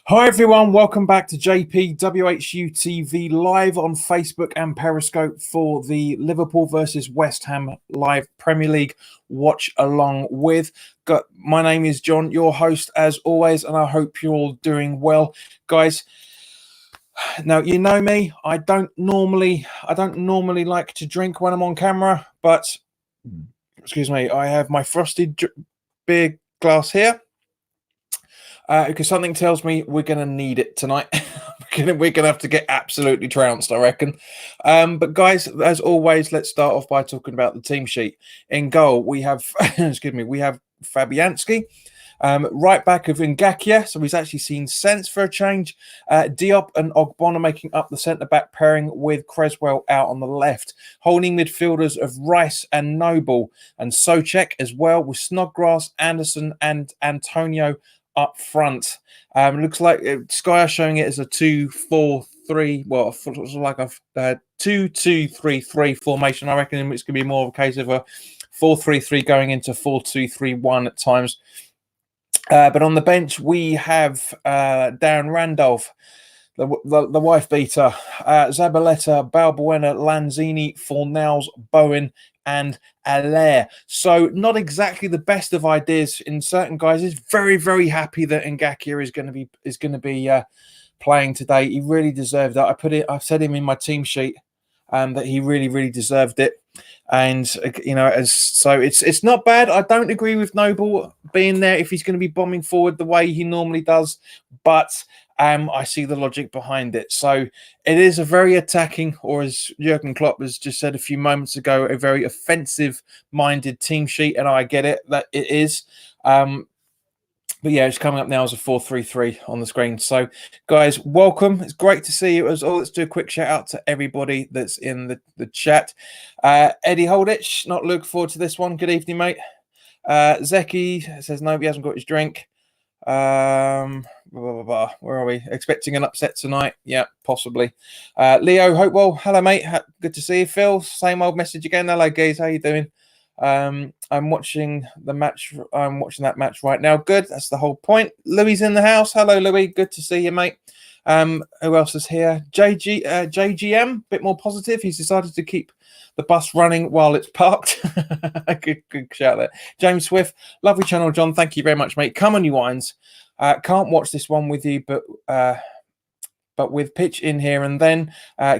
Hi everyone, welcome back to JP WHU TV live on Facebook and Periscope for the Liverpool versus West Ham live Premier League watch along with. My name is John, your host as always, and I hope you're all doing well, guys. Now you know me, I don't normally like to drink when I'm on camera, but excuse me, I have my frosted beer glass here. Because something tells me we're going to need it tonight. we're going to have to get absolutely trounced, I reckon. But guys, as always, let's start off by talking about the team sheet. In goal, we have, excuse me, we have Fabianski. Right back of Ngakia, so he's actually seen sense for a change. Diop and Ogbonna making up the centre-back pairing with Creswell out on the left. Holding midfielders of Rice and Noble, and Souček as well, with Snodgrass, Anderson and Antonio up front. Looks like Sky are showing it as a 2-4-3. Well, it's like a 2-2-3-3 formation. I reckon it's going to be more of a case of a 4-3-3 going into 4-2-3-1 at times. But on the bench, we have Darren Randolph, the wife beater, Zabaleta, Balbuena, Lanzini, Fornals, Bowen, and Allaire. So not exactly the best of ideas in certain guys. Is very, very happy that Ngakia is going to be playing today. He really deserved that. I've said him in my team sheet that he really, really deserved it. And you know, it's not bad. I don't agree with Noble being there if he's going to be bombing forward the way he normally does, but I see the logic behind it. So it is a very attacking, or as Jurgen Klopp has just said a few moments ago, a very offensive-minded team sheet, and I get it that it is. But yeah, it's coming up now as a 4-3-3 on the screen. So, guys, welcome. It's great to see you. Let's do a quick shout out to everybody that's in the chat. Eddie Holditch, not looking forward to this one. Good evening, mate. Zeki says no, he hasn't got his drink. Blah, blah, blah. Where are we? Expecting an upset tonight? Yeah, possibly. Leo Hopewell, hello, mate. Good to see you, Phil. Same old message again. Hello, guys. How you doing? I'm watching the match. I'm watching that match right now. Good. That's the whole point. Louis in the house. Hello, Louis. Good to see you, mate. Who else is here? JGM. Bit more positive. He's decided to keep the bus running while it's parked. good shout there. James Swift. Lovely channel, John. Thank you very much, mate. Come on, you wines. Can't watch this one with you, but with pitch in here and then,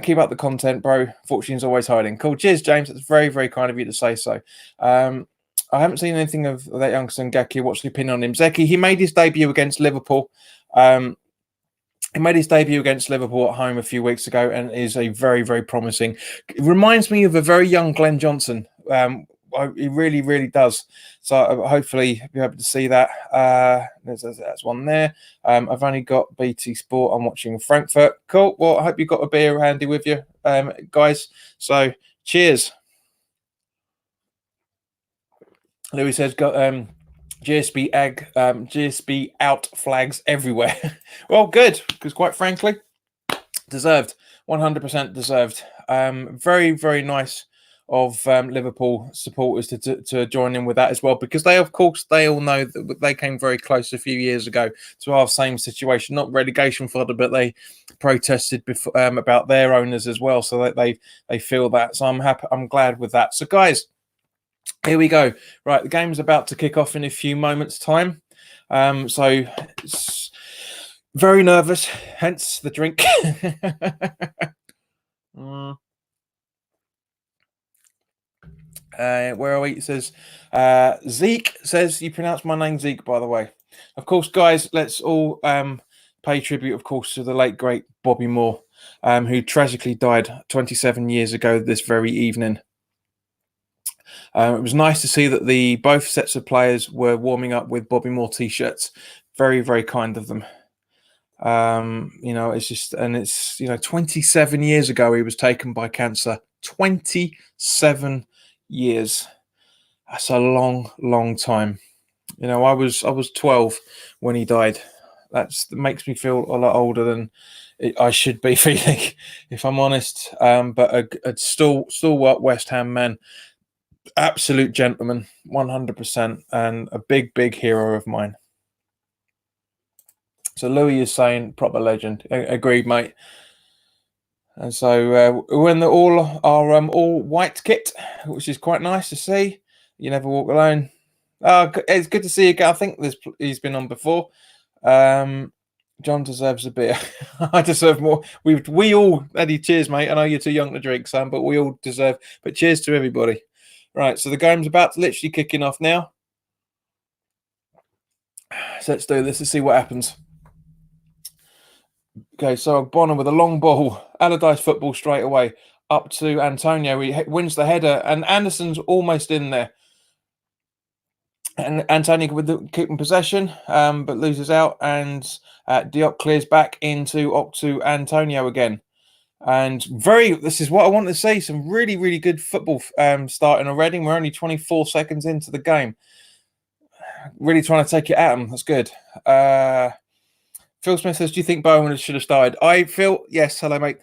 keep up the content, bro. Fortune's always hiding. Cool. Cheers, James. That's very, very kind of you to say so. I haven't seen anything of that youngster Ngakia. What's the opinion on him? Zeki, he made his debut against Liverpool. He made his debut against Liverpool at home a few weeks ago and is a very, very promising. It reminds me of a very young Glenn Johnson. He really, really does. So hopefully you'll be able to see that. That's one there. I've only got BT Sport. I'm watching Frankfurt. Cool. Well, I hope you've got a beer handy with you, guys. So cheers. Louis says, got GSB out flags everywhere. Well, good, because quite frankly, deserved. 100% deserved. Very, very nice of Liverpool supporters to join in with that as well, because they, of course, they all know that they came very close a few years ago to our same situation, not relegation fodder, but they protested before, about their owners as well, so that they feel that. So I'm happy, I'm glad with that. So guys, here we go. Right, the game's about to kick off in a few moments' time. So it's very nervous, hence the drink. Where are we? It says Zeke says, you pronounce my name Zeke, by the way. Of course, guys, let's all pay tribute, of course, to the late great Bobby Moore, who tragically died 27 years ago this very evening. It was nice to see that both sets of players were warming up with Bobby Moore t-shirts. Very, very kind of them. You know, it's just, and it's, you know, 27 years ago he was taken by cancer. 27 years. That's a long, long time. You know, I was 12 when he died. That makes me feel a lot older than I should be feeling, if I'm honest. But a stalwart West Ham man. Absolute gentleman, 100%, and a big, big hero of mine. So Louis is saying proper legend. Agreed, mate. And so we're in the all white kit, which is quite nice to see. You never walk alone. It's good to see you again. I think he's been on before. John deserves a beer. I deserve more. We all, Eddie, cheers, mate. I know you're too young to drink, Sam, but we all deserve. But cheers to everybody. Right, so the game's about to literally kicking off now. So let's do this. Let's see what happens. Okay, so Bonner with a long ball, Allardyce football straight away up to Antonio. He wins the header, and Anderson's almost in there. And Antonio with the keeping possession, but loses out, and Diop clears back to Antonio again. And this is what I want to see. Some really, really good football starting already. We're only 24 seconds into the game. Really trying to take it at them. That's good. Phil Smith says, do you think Bowen should have started? I feel, yes, hello, mate.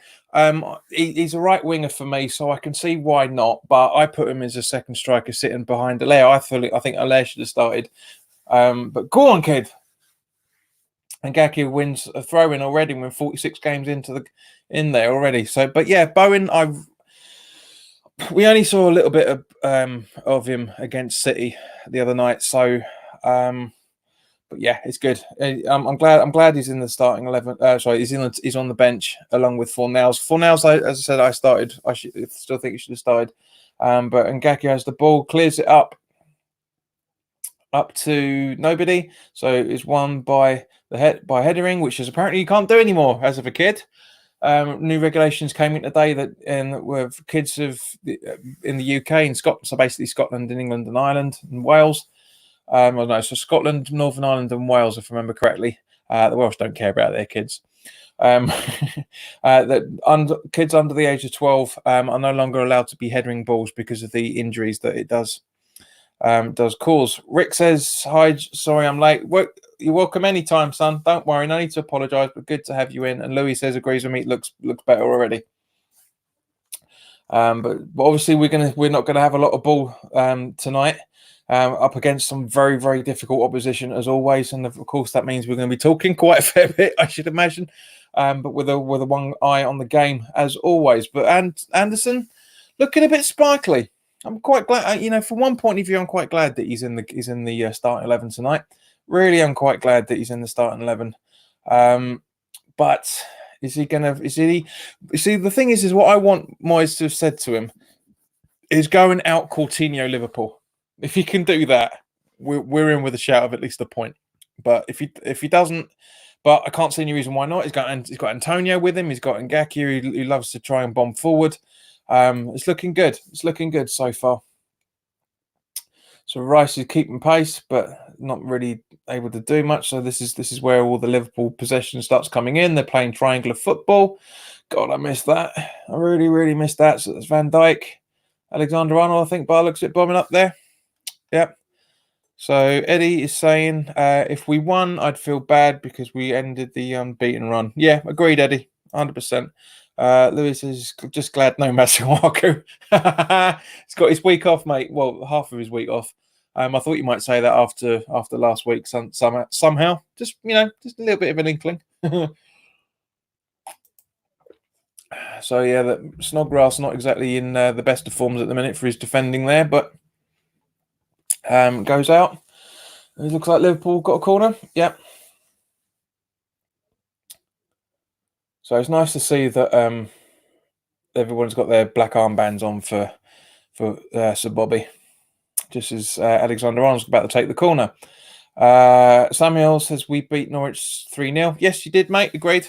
He's a right winger for me, so I can see why not. But I put him as a second striker sitting behind Allaire. I think Allaire should have started. But go on, kid. And Gaki wins a throw-in already. We're 46 games in there already. So, but yeah, Bowen, we only saw a little bit of him against City the other night. So, but yeah, it's good. I'm glad he's in the starting 11. He's on the bench along with Fornals. Fornals, as I said, I still think he should have started. But Ngaki has the ball, clears it up to nobody. So it's won by headering, which is apparently you can't do anymore as of a kid. New regulations came in today with kids in the UK and Scotland, so basically Scotland and England and Ireland and Wales. So Scotland, Northern Ireland, and Wales, if I remember correctly. The Welsh don't care about their kids. That kids under the age of 12 are no longer allowed to be headering balls because of the injuries that it does cause. Rick says, "Hi, sorry I'm late. You're welcome anytime, son. Don't worry, no need to apologise, but good to have you in." And Louis says, agrees with me. It looks better already. But obviously we're not gonna have a lot of ball tonight. Up against some very, very difficult opposition as always, and of course that means we're going to be talking quite a fair bit, I should imagine, but with a one eye on the game as always. But Anderson looking a bit sparkly. I'm quite glad, from one point of view, I'm quite glad that he's in the starting 11 tonight. Really, I'm quite glad that he's in the starting 11. But is he gonna? You see, the thing is what I want Moyes to have said to him is go and out Coutinho Liverpool. If he can do that, we're in with a shout of at least a point. But if he doesn't, but I can't see any reason why not. He's got Antonio with him. He's got Ngaki who loves to try and bomb forward. It's looking good. It's looking good so far. So Rice is keeping pace, but not really able to do much. So this is where all the Liverpool possession starts coming in. They're playing triangular football. God, I missed that. I really, really missed that. So that's Van Dijk, Alexander Arnold. I think by looks at bombing up there. Yep. So Eddie is saying, if we won, I'd feel bad because we ended the unbeaten run. Yeah, agreed, Eddie. 100%. Lewis is just glad no Masuaku. He's got his week off, mate. Well, half of his week off. I thought you might say that after last week somehow. Just just a little bit of an inkling. So yeah, that Snodgrass not exactly in the best of forms at the minute for his defending there, but goes out. It looks like Liverpool got a corner. Yep. So it's nice to see that everyone's got their black armbands on for Sir Bobby, just as Alexander Arnold's about to take the corner. Samuel says we beat Norwich 3-0. Yes, you did, mate. Agreed.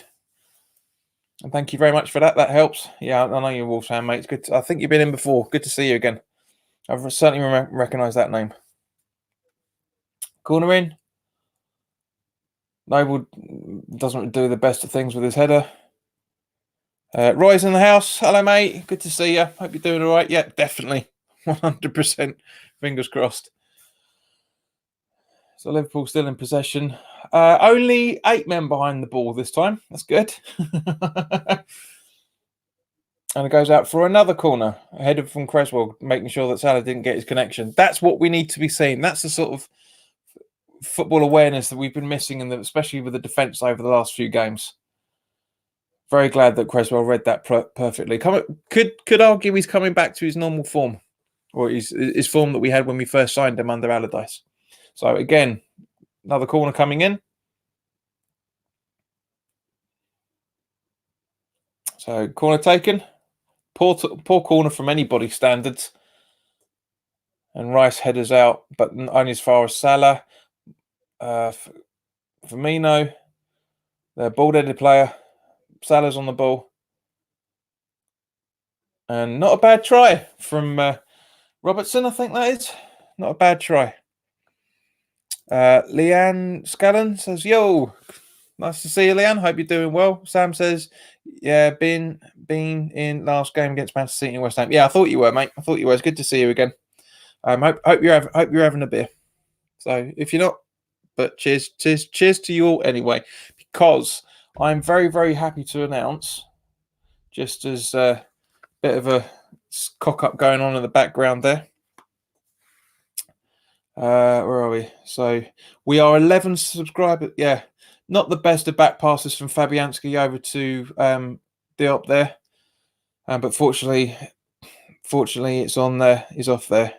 And thank you very much for that. That helps. Yeah, I know you're a Wolves fan, mate. It's good. I think you've been in before. Good to see you again. I've certainly recognised that name. Corner in. Noble doesn't do the best of things with his header. Roy's in the house. Hello, mate. Good to see you. Hope you're doing all right. Yeah, definitely. 100%. Fingers crossed. So Liverpool still in possession. Only 8 men behind the ball this time. That's good. And it goes out for another corner. A header from Creswell, making sure that Salah didn't get his connection. That's what we need to be seeing. That's the sort of football awareness that we've been missing, especially with the defence over the last few games. Very glad that Creswell read that perfectly. Could argue he's coming back to his normal form, or his form that we had when we first signed him under Allardyce. So again, another corner coming in. So corner taken. Poor corner from anybody's standards. And Rice headers out, but only as far as Salah. Firmino, the ball-headed player. Salah's on the ball. And not a bad try from Robertson, I think that is. Not a bad try. Leanne Scallon says, yo, nice to see you, Leanne. Hope you're doing well. Sam says, yeah, been in last game against Manchester City and West Ham. Yeah, I thought you were, mate. I thought you were. It's good to see you again. Hope you're having a beer. So if you're not, but cheers to you all anyway, because I'm very, very happy to announce, just as a bit of a cock up going on in the background there. Where are we? So we are 11 subscribers. Yeah, not the best of back passes from Fabianski over to Diop there, but fortunately, it's on there. He's off there.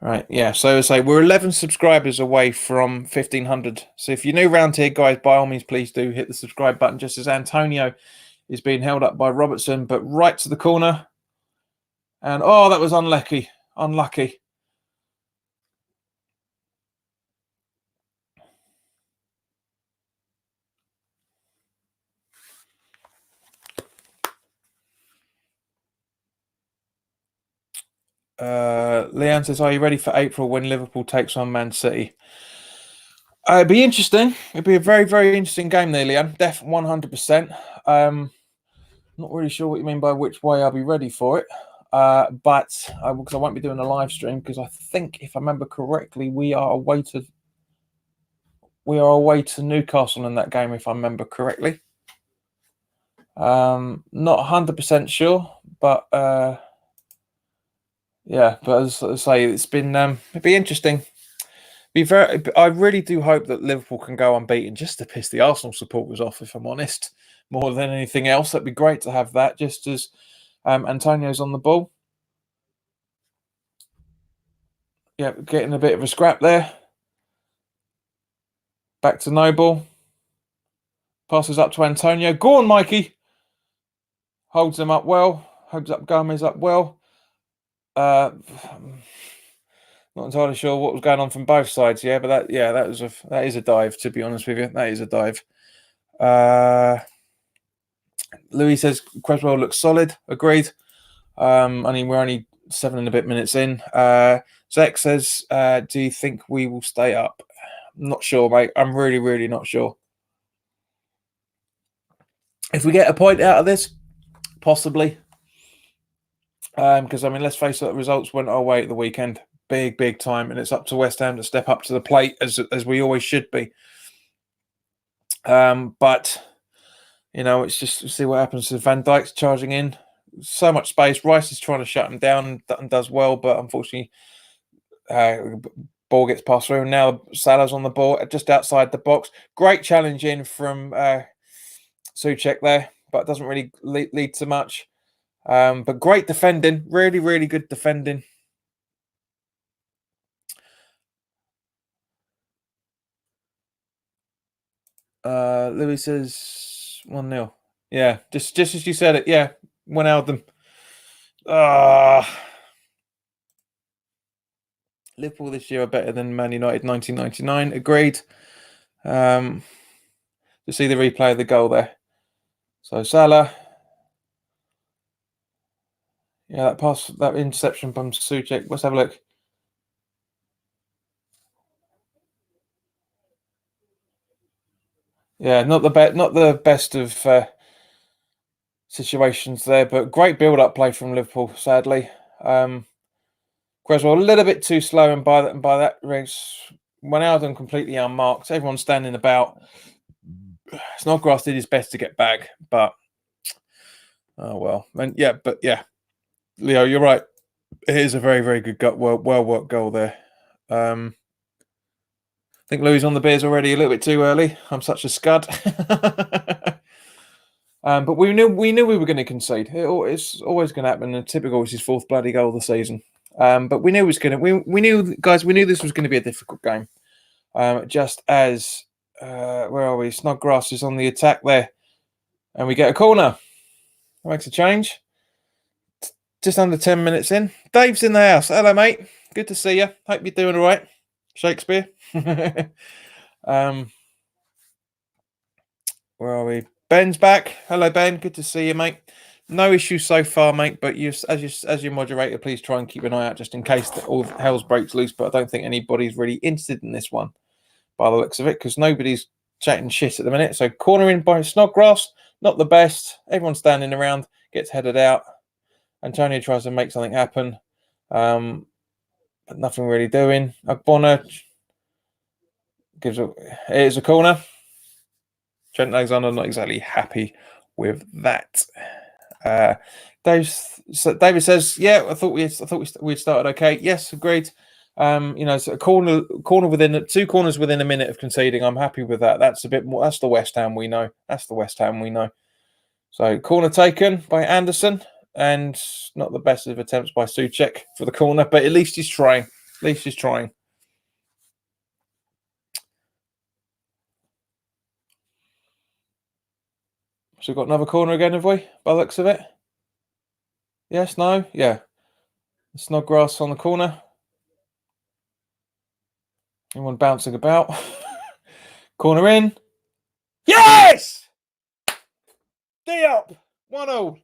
Right, yeah. So say we're 11 subscribers away from 1,500. So if you're new around here, guys, by all means, please do hit the subscribe button. Just as Antonio is being held up by Robertson, but right to the corner. And oh, that was unlucky. Leanne says, are you ready for April when Liverpool takes on Man City? It'd be interesting. It'd be a very, very interesting game there, Leanne. 100%. Not really sure what you mean by which way I'll be ready for it. But because I won't be doing a live stream, because I think, if I remember correctly, we are away to Newcastle in that game, if I remember correctly. Not 100% sure, but yeah. But as I say, it's been it'd be interesting. I really do hope that Liverpool can go unbeaten, just to piss the Arsenal supporters off, if I'm honest. More than anything else, that'd be great to have that. Just as Antonio's on the ball. Yeah, getting a bit of a scrap there. Back to Noble. Passes up to Antonio. Go on, Mikey. Holds him up well. Holds up Gomez up well. Not entirely sure what was going on from both sides. Yeah, but that is a dive. To be honest with you, that is a dive. Louis says Creswell looks solid. Agreed. I mean, we're only 7 and a bit minutes in. Zek says, do you think we will stay up? I'm not sure, mate. I'm really, really not sure. If we get a point out of this, possibly. Because, I mean, let's face it, the results went our way at the weekend. Big time. And it's up to West Ham to step up to the plate, as we always should be. But, you know, it's just to see what happens. So Van Dijk's charging in. So much space. Rice is trying to shut him down and does well, but unfortunately, ball gets passed through. And now Salah's on the ball just outside the box. Great challenge in from Souček there, but it doesn't really lead to much. But great defending. Really, really good defending. Louis says 1-0. Yeah, just as you said it. Yeah, Wijnaldum. Liverpool this year are better than Man United 1999. Agreed. To see the replay of the goal there. So Salah. Yeah, that pass, that interception from Souček. Let's have a look. Yeah, not the best of situations there, but great build-up play from Liverpool. Sadly, Creswell a little bit too slow, and by that Wijnaldum completely unmarked. Everyone's standing about. Snodgrass did his best to get back, but oh well. And yeah, Leo, you're right. It is a very, very good well worked goal there. I think Louis on the beers already a little bit too early. I'm such a scud. But we knew we were going to concede. It's always going to happen. And typical is his fourth bloody goal of the season. But we knew it was going to. We knew, guys. We knew this was going to be a difficult game. Just as where are we? Snodgrass is on the attack there, and we get a corner. Makes a change. Just under 10 minutes in. Dave's in the house. Hello, mate. Good to see you. Hope you're doing all right. Shakespeare. Where are we? Ben's back. Hello, Ben. Good to see you, mate. No issues so far, mate. But as your moderator, please try and keep an eye out just in case all hell's breaks loose. But I don't think anybody's really interested in this one, by the looks of it, because nobody's chatting shit at the minute. So corner in by Snodgrass, not the best. Everyone's standing around, gets headed out. Antonio tries to make something happen, but nothing really doing. Bonner here's a corner. Trent Alexander not exactly happy with that. David says, "Yeah, I thought we'd started okay. Yes, agreed. So a corner within 2 corners within a minute of conceding. I'm happy with that. That's a bit more. That's the West Ham we know. So corner taken by Anderson, and not the best of attempts by Souček for the corner, but at least he's trying. So we've got another corner again, have we? By the looks of it. Yes, no, yeah. Snodgrass on the corner. Anyone bouncing about? Corner in. Yes! Diop! 1-0.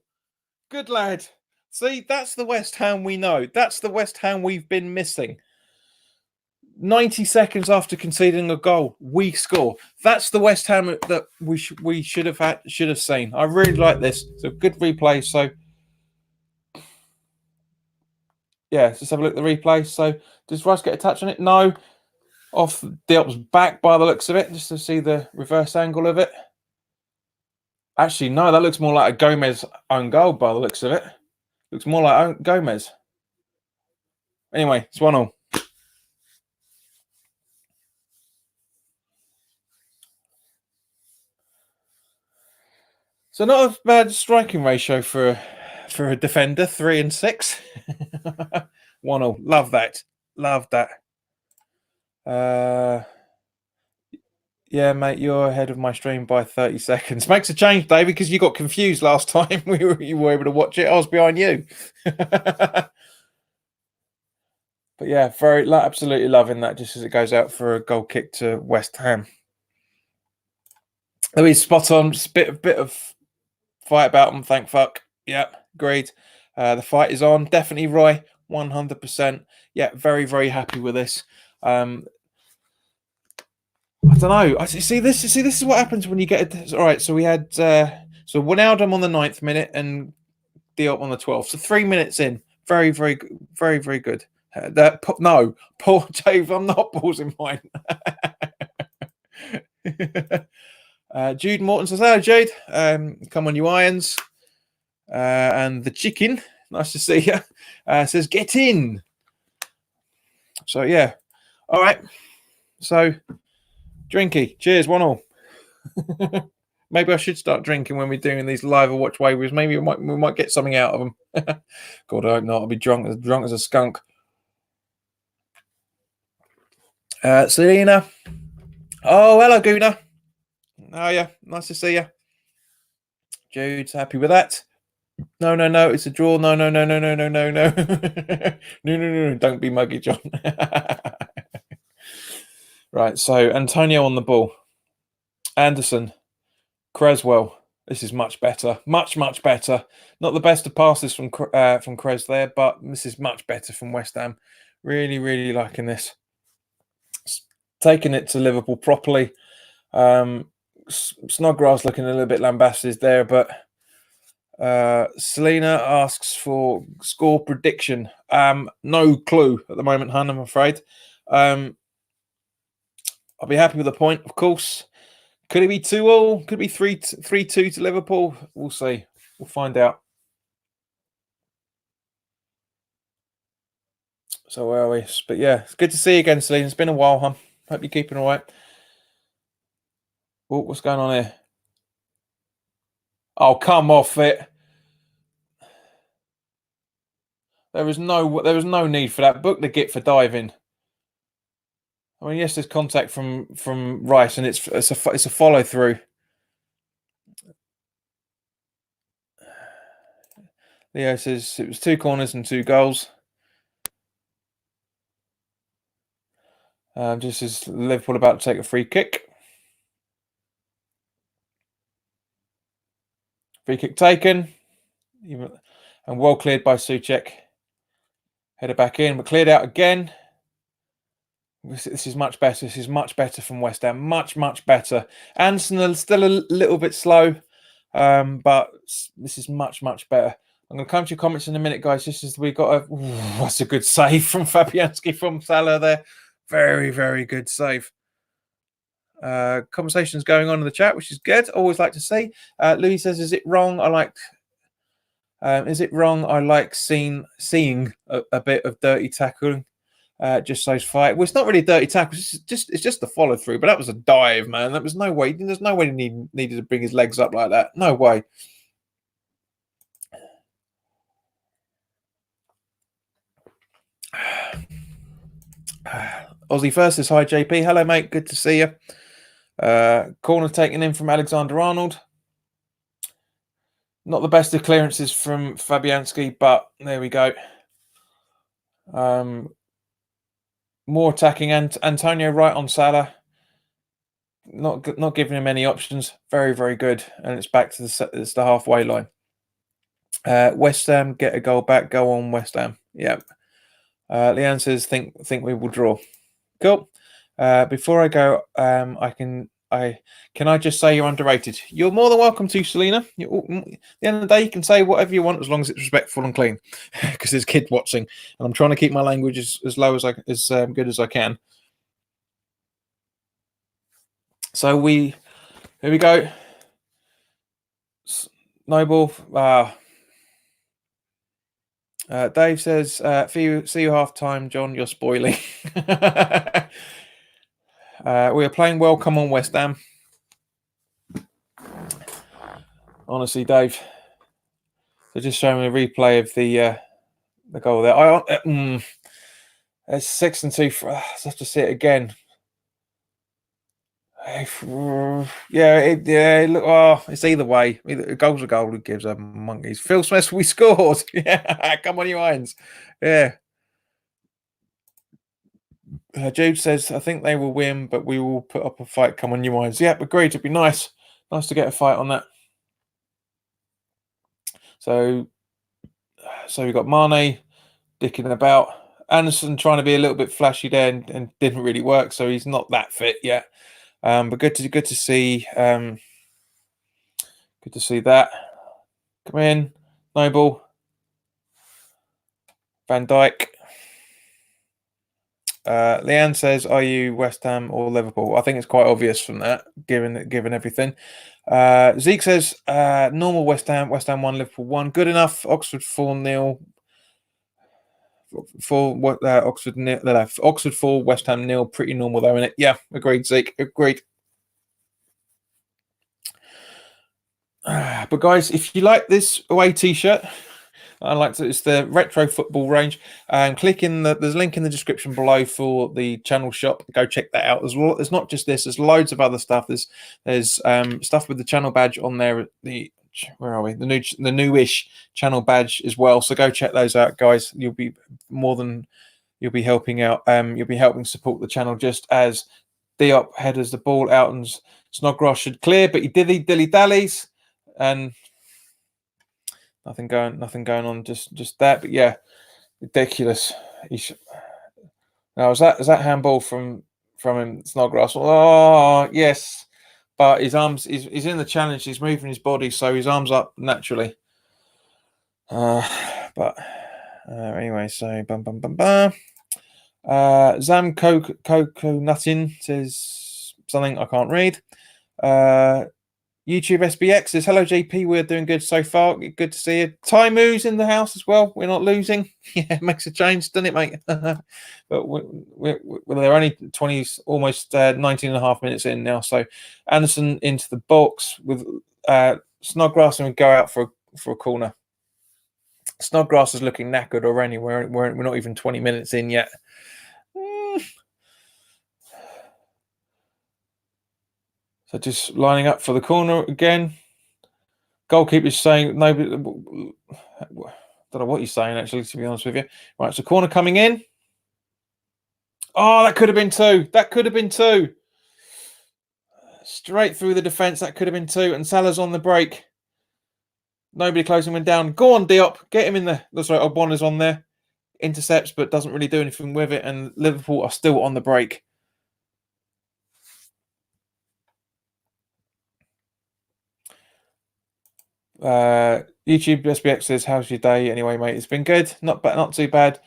Good lad. See, that's the West Ham we know. That's the West Ham we've been missing. 90 seconds after conceding a goal, we score. That's the West Ham that we should have seen. I really like this. It's a good replay. So yeah, let's have a look at the replay. So does Rice get a touch on it? No. Off Diop's back by the looks of it, just to see the reverse angle of it. Actually, no, that looks more like a Gomez own goal by the looks of it. Looks more like Gomez. Anyway, it's 1-0. So not a bad striking ratio for a defender, 3 and 6. 1-0. Love that. Yeah, mate, you're ahead of my stream by 30 seconds. Makes a change, David, because you got confused last time you were able to watch it. I was behind you. But yeah, absolutely loving that, just as it goes out for a goal kick to West Ham. Louis, spot on. Just a bit of fight about them, thank fuck. Yeah, agreed. The fight is on. Definitely Roy, 100%. Yeah, very, very happy with this. I don't know. See, this is what happens when you get it. All right, so we had Wijnaldum on the 9th minute and Diop on the 12th. So 3 minutes in. Very, very, very, very good. Paul Dave, I'm not pausing mine. Jude Morton says, "Hello, Jude. Come on, you irons." And the chicken, nice to see you, says, "Get in." So yeah, all right. So drinky, cheers, 1-1. Maybe I should start drinking when we're doing these live or watch waivers. Maybe we might get something out of them. God, I hope not. I'll be drunk as a skunk. Selena. Oh, hello, Guna. Oh yeah, nice to see you. Jude's happy with that. No, it's a draw. No. No. Don't be muggy, John. Right, so Antonio on the ball. Anderson. Creswell. This is much better. Much better. Not the best of passes from Cres there, but this is much better from West Ham. Really, really liking this. Taking it to Liverpool properly. Snodgrass looking a little bit lambasted there, but Selena asks for score prediction. No clue at the moment, hun, I'm afraid. I'll be happy with a point, of course. Could it be 2-2? Could it be 3-2 to Liverpool? We'll see. We'll find out. So where are we? But yeah, it's good to see you again, Celine. It's been a while, huh? Hope you're keeping all right. Oh, what's going on here? Oh, come off it. There was no need for that. Book the git for diving. I mean, yes, there's contact from Rice, and it's a follow through. Leo says it was 2 corners and 2 goals. Just as Liverpool about to take a free kick. Free kick taken, and well cleared by Souček. Headed back in, but cleared out again. This is much better. This is much better from West Ham. Much better. Anderson still a little bit slow, but this is much better. I'm going to come to your comments in a minute, guys. We got that's a good save from Fabianski from Salah there. Very good save. Conversations going on in the chat, which is good. Always like to see. Louis says, "Is it wrong? Is it wrong? I like seeing a bit of dirty tackling." Just those fight. Well, it's not really a dirty tackle. It's just the follow through. But that was a dive, man. That was no way. There's no way he needed to bring his legs up like that. No way. Aussie first is hi JP. Hello mate. Good to see you. Corner taken in from Alexander Arnold. Not the best of clearances from Fabianski, but there we go. More attacking, and Antonio right on Salah. Not giving him any options. Very good, and it's back to the halfway line. West Ham get a goal back. Go on, West Ham. Yeah. Leanne says, think we will draw. Cool. Before I go, can I just say you're underrated? You're more than welcome to, Selena. At the end of the day, you can say whatever you want as long as it's respectful and clean, because there's kids watching, and I'm trying to keep my language as low as good as I can. So here we go. Noble. Dave says, see you half time, John. You're spoiling. We are playing well. Come on, West Ham. Honestly, Dave. They're just showing a replay of the goal there. It's 6-2. I have to see it again. Yeah. Look, it's either way. A goal's a goal. Who gives a monkeys? Phil Smith, we scored. Yeah, come on, you irons. Yeah. Jude says, I think they will win, but we will put up a fight. Come on, you irons. Yep, agreed. It'd be nice to get a fight on that. So we got Mane dicking about. Anderson trying to be a little bit flashy there and didn't really work, so he's not that fit yet. But good to see. Good to see that. Come in, Noble, Van Dijk. Leanne says, "Are you West Ham or Liverpool?" I think it's quite obvious from that, given everything. Zeke says, "Normal West Ham 1, Liverpool 1. Good enough. Oxford 4-0. Oxford 4, West Ham 0. Pretty normal though, isn't it?" Yeah, agreed, Zeke. Agreed. But guys, if you like this away t-shirt, it's the retro football range. There's a link in the description below for the channel shop. Go check that out. There's not just this. There's loads of other stuff. There's stuff with the channel badge on there. Where are we? The newish channel badge as well. So go check those out, guys. You'll be helping out. You'll be helping support the channel, just as Diop headers the ball out and Snodgrass should clear, but he dilly-dallies. And nothing going on, just that. But yeah, ridiculous. Now is that handball from him, Snodgrass? Oh yes, but his arms. He's in the challenge. He's moving his body, so his arms up naturally. But anyway, so Zam Coco Nuttin says something I can't read. YouTube SBX says, hello, JP. We're doing good so far. Good to see you. Taimu's in the house as well. We're not losing. Yeah, it makes a change, doesn't it, mate? But they're only 20, almost 19 and a half minutes in now. So Anderson into the box with Snodgrass, and we go out for a corner. Snodgrass is looking knackered already. We're not even 20 minutes in yet. So just lining up for the corner again. Goalkeeper's saying nobody. Don't know what he's saying, actually, to be honest with you. Right, so corner coming in. Oh, that could have been two. That could have been two. Straight through the defence. That could have been two. And Salah's on the break. Nobody closing him down. Go on, Diop. Get him in there. That's right. Obonna's on there. Intercepts, but doesn't really do anything with it. And Liverpool are still on the break. YouTube SBX says, how's your day anyway, mate? It's been good. Not bad, not too bad.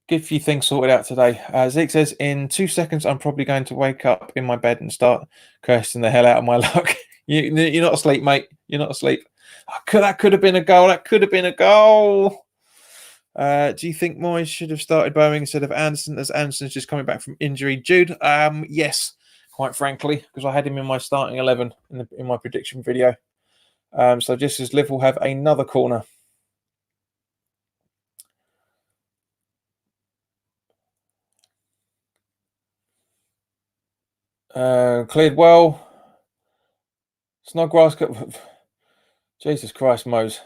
Good few things sorted out today. Zeke says, in 2 seconds, I'm probably going to wake up in my bed and start cursing the hell out of my luck. You're not asleep, mate. You're not asleep. That could have been a goal. That could have been a goal. Do you think Moyes should have started Bowen instead of Anderson, as Anderson's just coming back from injury? Jude, yes, quite frankly, because I had him in my starting 11 in my prediction video. So just as Liverpool have another corner. Cleared well. Snodgrass. Jesus Christ, Mose.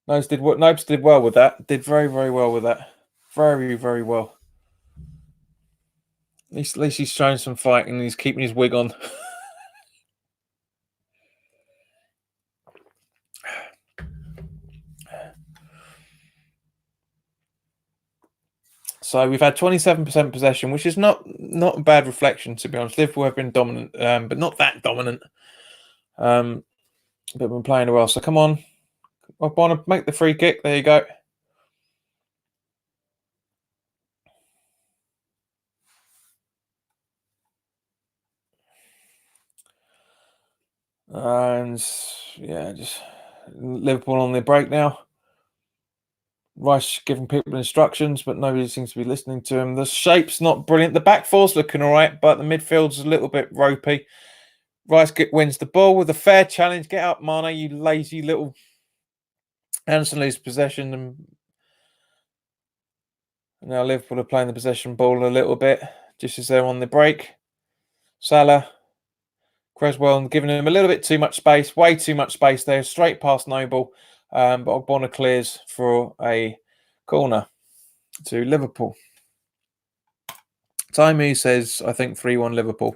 Nobes did well with that. Did very, very well with that. Very, very well. At least he's showing some fight and he's keeping his wig on. So we've had 27% possession, which is not a bad reflection, to be honest. Liverpool have been dominant, but not that dominant. But been playing well. So come on. I want to make the free kick. There you go. And yeah, just Liverpool on the break now. Rice giving people instructions, but nobody seems to be listening to him. The shape's not brilliant. The back four's looking all right, but the midfield's a little bit ropey. Rice wins the ball with a fair challenge. Get up, Mane, you lazy little... Anderson loses possession, and now Liverpool are playing the possession ball a little bit, just as they're on the break. Salah, Creswell giving him a little bit too much space, way too much space there, straight past Noble. But Ogbonna clears for a corner to Liverpool. Timey says, I think 3-1 Liverpool.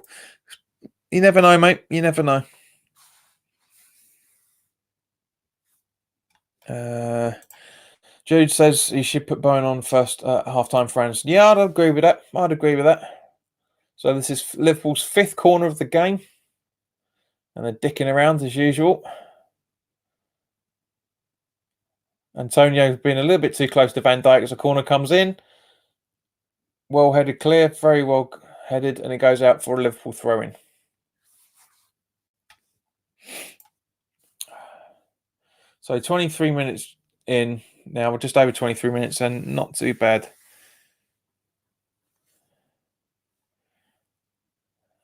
You never know, mate. You never know. Jude says he should put Bowen on first half-time for Anderson. Yeah, I'd agree with that. I'd agree with that. So this is Liverpool's 5th corner of the game. And they're dicking around as usual. Antonio being a little bit too close to Van Dijk as a corner comes in. Well headed clear, very well headed, and it goes out for a Liverpool throw-in. So 23 minutes in now, we're just over 23 minutes and not too bad.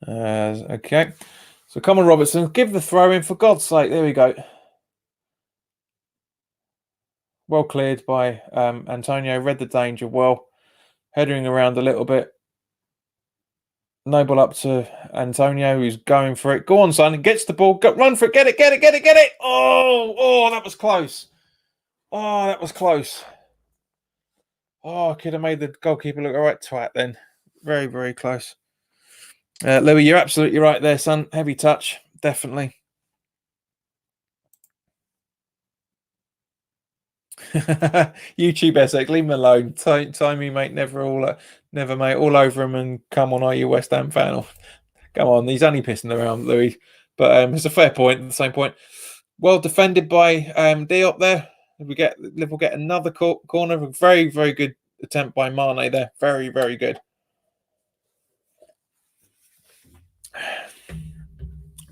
Okay, so come on, Robertson, give the throw in for God's sake. There we go. Well cleared by Antonio, read the danger well, heading around a little bit. Noble up to Antonio, who's going for it. Go on, son, gets the ball, run for it, get it. Oh, that was close. Oh, that was close. Oh, I could have made the goalkeeper look all right twat then. Very, very close. Louis, you're absolutely right there, son. Heavy touch, definitely. YouTube SX, leave him alone. Timey, mate, never mate, all over him. And come on, are you a West Ham fan? Come on, he's only pissing around, Louis. But it's a fair point. At the same point, well defended by Diop there. Liverpool get another corner. A very, very good attempt by Mane there. Very, very good.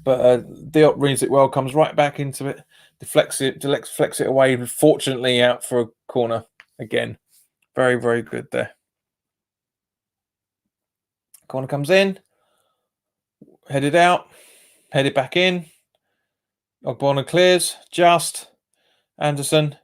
But Diop reads it well, comes right back into it, deflects it away, fortunately out for a corner again. Very, very good there. Corner comes in, headed out, headed back in. Ogbonna clears, just Anderson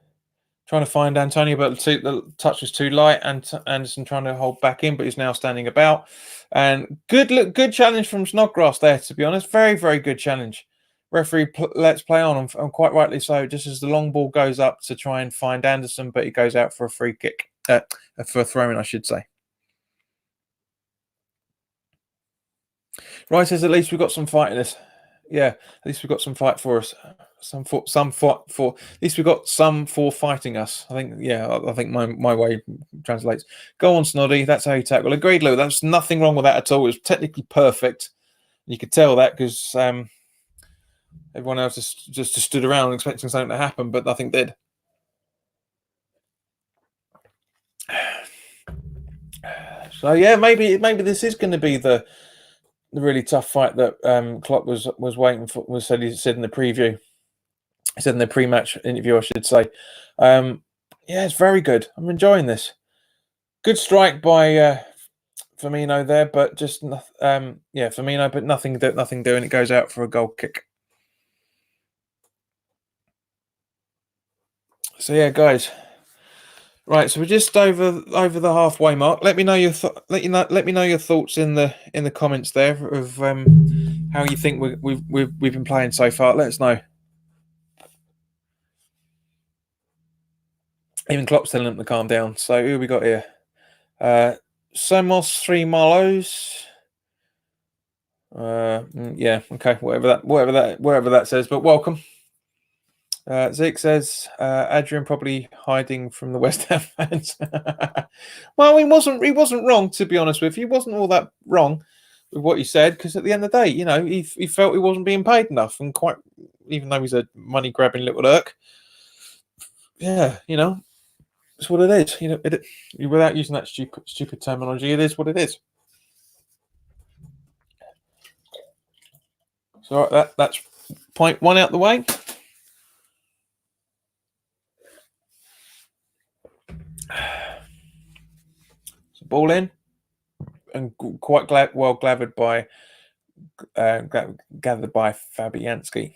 trying to find Antonio, but the touch was too light. And Anderson trying to hold back in, but he's now standing about. And good challenge from Snodgrass there, to be honest. Very, very good challenge. Referee lets play on, and quite rightly so, just as the long ball goes up to try and find Anderson, but he goes out for a free kick, for a throw-in, I should say. Right, says at least we've got some fight in this. Yeah, at least we've got some fight for us. At least we've got some for fighting us. I think, yeah, I think my way translates. Go on, Snoddy. That's how you tackle. Agreed, Lou. There's nothing wrong with that at all. It was technically perfect. You could tell that because everyone else just stood around expecting something to happen, but nothing did. So yeah, maybe this is going to be the really tough fight that Klopp was waiting for. He said in the preview. He said in the pre-match interview, I should say. Yeah, it's very good. I'm enjoying this. Good strike by Firmino there, but just Firmino, but nothing doing. It goes out for a goal kick. So yeah, guys. Right, so we're just over the halfway mark. Let me know your let me know your thoughts in the comments there of how you think we've been playing so far. Let us know. Even Klopp's telling them to calm down. So who we got here? Samos 3 Marlows. Yeah, okay, whatever that says. But welcome. Zeke says Adrian probably hiding from the West Ham fans. Well, he wasn't wrong, to be honest with you. He wasn't all that wrong with what he said, because at the end of the day, he felt he wasn't being paid enough, and quite, even though he's a money grabbing little irk, yeah, it's what it is. Without using that stupid terminology, it is what it is. So that's point one out the way. So ball in, and quite gathered by Fabianski.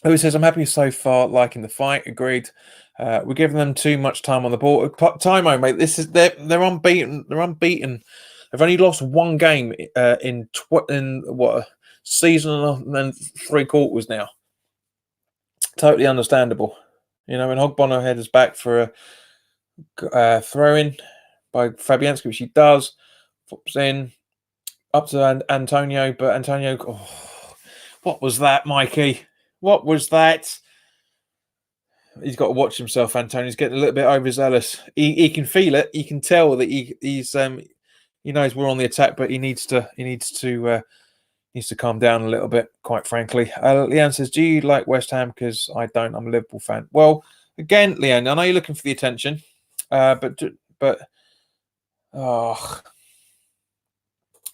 Who says, I'm happy so far, liking the fight. Agreed. We're giving them too much time on the ball. Timo, mate, they're unbeaten. They're unbeaten. They've only lost one game in what, a season and 3 quarters now. Totally understandable. When Hogbonner headers back for a throw-in by Fabianski, which he does, flips in up to Antonio, but Antonio, what was that, Mikey? What was that? He's got to watch himself, Antonio's getting a little bit overzealous. He can feel it. He can tell that he knows we're on the attack, but he needs to calm down a little bit, quite frankly. Leanne says, do you like West Ham? Because I don't. I'm a Liverpool fan. Well, again, Leanne, I know you're looking for the attention, but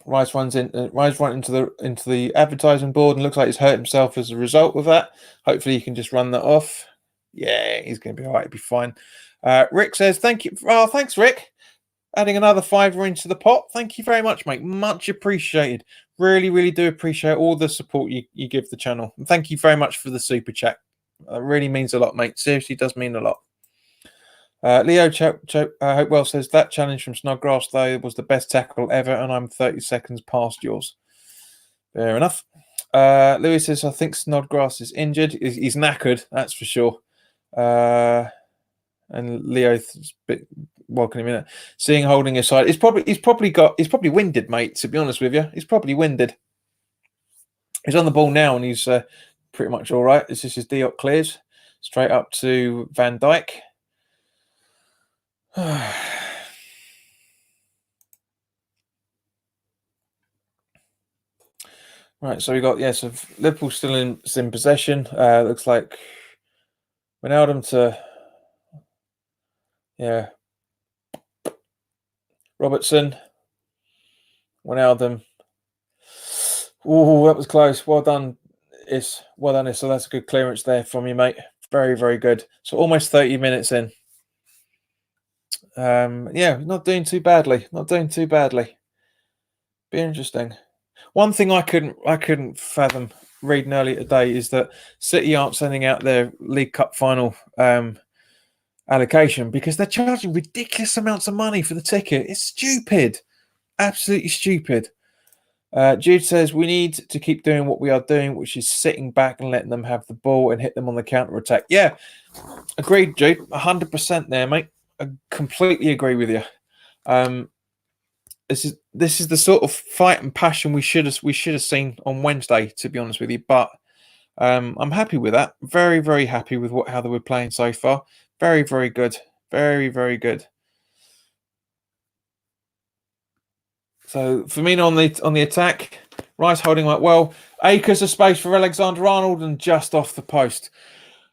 Rice runs right into the advertising board and looks like he's hurt himself as a result of that. Hopefully he can just run that off. Yeah, he's going to be all right. He'll be fine. Rick says, thank you. Oh, thanks, Rick. Adding another £5 into the pot. Thank you very much, mate. Much appreciated. Really, really do appreciate all the support you give the channel. And thank you very much for the super chat. It really means a lot, mate. Seriously does mean a lot. Leo Hopewell says, that challenge from Snodgrass, though, was the best tackle ever, and I'm 30 seconds past yours. Fair enough. Lewis says, I think Snodgrass is injured. He's knackered, that's for sure. And Leo's welcoming him in. Seeing holding aside, he's probably winded, mate. To be honest with you, he's probably winded. He's on the ball now, and he's pretty much all right. This is his Diop clears straight up to Van Dijk. Right, so we got so Liverpool still in possession. Looks like Wijnaldum to Robertson. Wijnaldum. Oh, that was close. Well done, Is. Well done, Is. So that's a good clearance there from you, mate. Very, very good. So almost 30 minutes in. Yeah, not doing too badly. Not doing too badly. Be interesting. One thing I couldn't fathom reading earlier today is that City aren't sending out their League Cup final allocation because they're charging ridiculous amounts of money for the ticket. It's stupid, absolutely stupid. Jude says we need to keep doing what we are doing, which is sitting back and letting them have the ball and hit them on the counter attack. Yeah, agreed, Jude. 100% there, mate. I completely agree with you. This is the sort of fight and passion we should have seen on Wednesday, to be honest with you. But I'm happy with that. Very, very happy with how they were playing so far. Very, very good. Very, very good. So Firmino on the attack. Rice holding up well. Acres of space for Alexander Arnold and just off the post.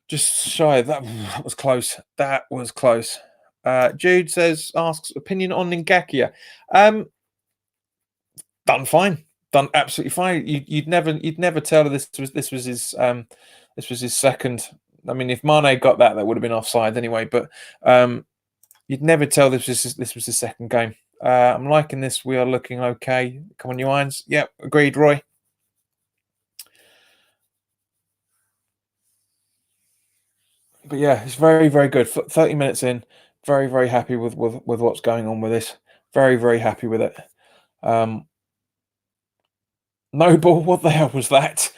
Just shy of that. That was close. That was close. Jude asks opinion on Ngakia. Done fine. Done absolutely fine. You'd never tell that this was his second. I mean, if Mane got that would have been offside anyway. But you'd never tell this was his second game. I'm liking this. We are looking okay. Come on, you irons. Yep, agreed, Roy. But yeah, it's very, very good. 30 minutes in, very, very happy with what's going on with this. Very, very happy with it. Noble, what the hell was that?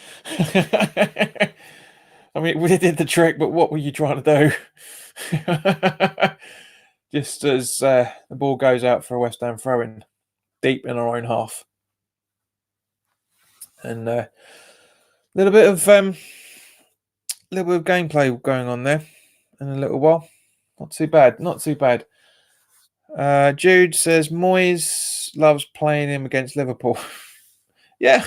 I mean, we did the trick, but what were you trying to do? Just as the ball goes out for a West Ham throw-in, deep in our own half. And a little bit of gameplay going on there in a little while. Not too bad. Not too bad. Jude says Moyes loves playing him against Liverpool. Yeah.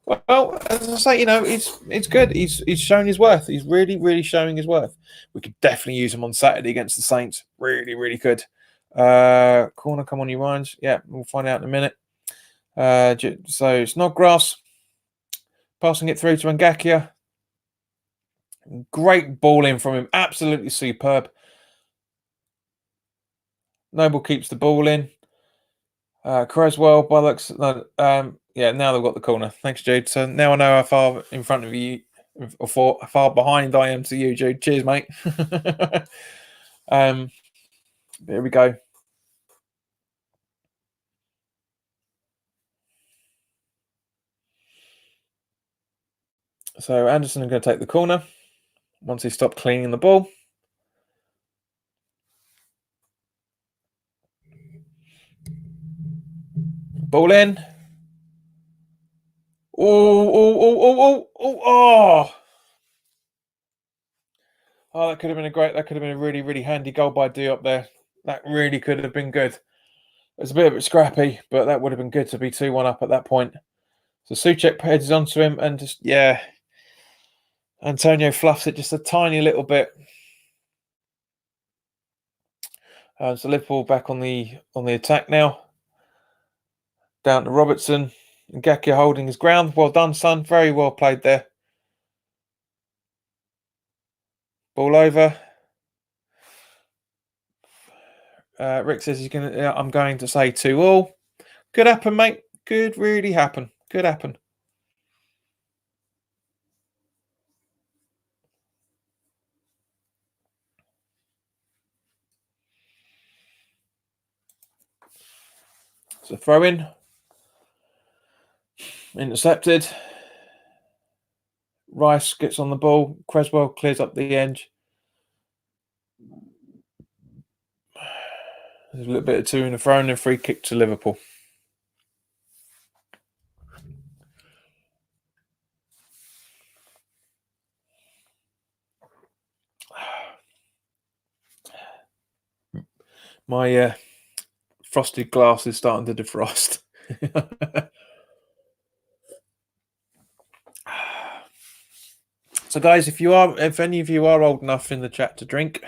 Well, as I say, it's good. He's shown his worth. He's really, really showing his worth. We could definitely use him on Saturday against the Saints. Really, really good. Corner, come on, you Ryan's. Yeah, we'll find out in a minute. So Snodgrass passing it through to Ngakia. Great ball in from him. Absolutely superb. Noble keeps the ball in. Creswell, Bollocks. Yeah, now they've got the corner. Thanks, Jude. So now I know how far in front of you or far behind I am to you, Jude. Cheers, mate. There we go. So Anderson is going to take the corner once he stopped cleaning the ball. Ball in. Oh! Oh, that could have been a really, really handy goal by Diop there. That really could have been good. It was a bit scrappy, but that would have been good to be 2-1 up at that point. So Souček heads onto him and just, yeah, Antonio fluffs it just a tiny little bit. So Liverpool back on the attack now. Down to Robertson. Ngakia holding his ground. Well done, son. Very well played there. Ball over. Rick says I'm going to say 2-2. Could happen, mate. Could really happen. Could happen. So throw in. Intercepted. Rice gets on the ball. Creswell clears up the edge. There's a little bit of two in the throw and a free kick to Liverpool. My frosted glass is starting to defrost. So, guys, if any of you are old enough in the chat to drink,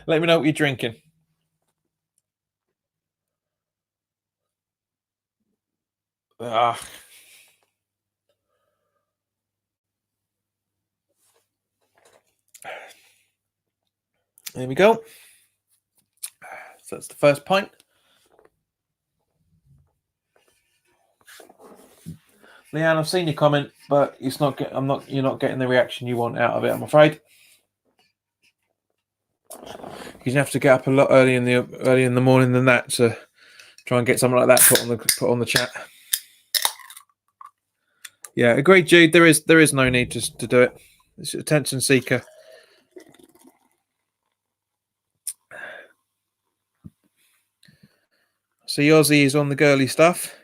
let me know what you're drinking. There we go. So that's the first pint. Leanne, I've seen your comment, but it's not. You're not getting the reaction you want out of it, I'm afraid. You have to get up a lot early in the morning than that to try and get something like that put on the chat. Yeah, agreed, Jude. There is no need to do it. It's attention seeker. See, Ozzy is on the girly stuff.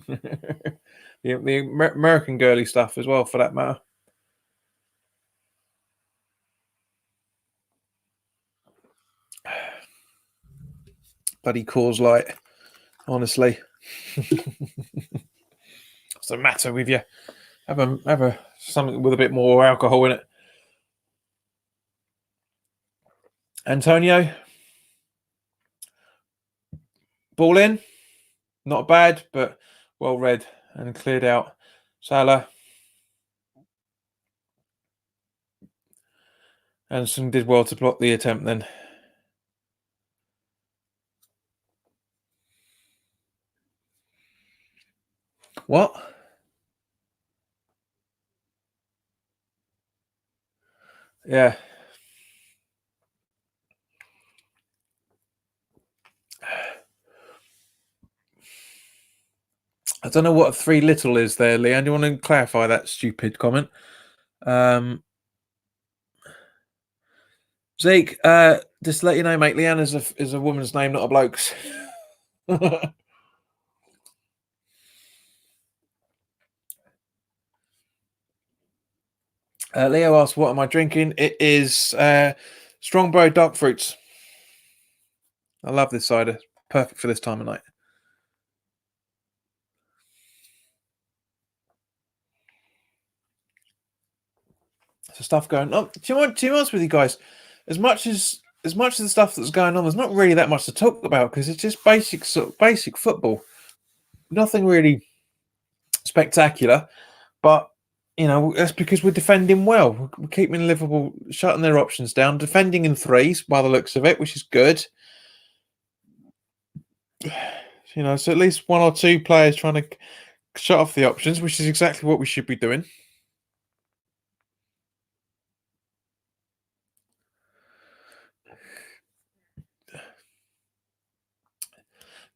the American girly stuff as well, for that matter. Bloody Coors Light, honestly. What's the matter with you? Have a something with a bit more alcohol in it. Antonio, ball in, not bad, but well read and cleared out. Salah, Anderson did well to block the attempt then. What? Yeah. I don't know what a 3 little is there, Leanne. Do you want to clarify that stupid comment? Zeke, just to let you know, mate, Leanne is a woman's name, not a bloke's. Leo asked, what am I drinking? It is Strongbow Dark Fruits. I love this cider. Perfect for this time of night. So stuff going on. To be honest with you guys, as much as the stuff that's going on, there's not really that much to talk about because it's just basic football. Nothing really spectacular, but you know that's because we're defending well. We're keeping Liverpool shutting their options down, defending in threes by the looks of it, which is good. You know, so at least 1 or 2 players trying to shut off the options, which is exactly what we should be doing.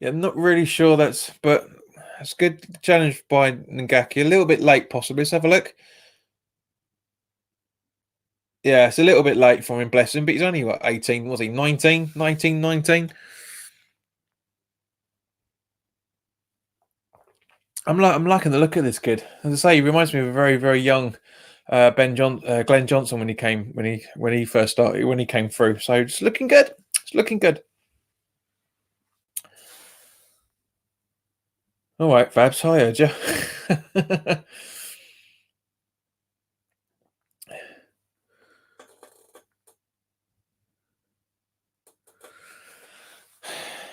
Yeah, I'm not really sure but it's good challenge by Ngaki. A little bit late, possibly. Let's have a look. Yeah, it's a little bit late for him, bless him, but he's only, 18, was he? 19? 19. I'm liking the look of this kid. As I say, he reminds me of a very, very young Glenn Johnson when he came through. So it's looking good. It's looking good. All right, Fabs, I heard you.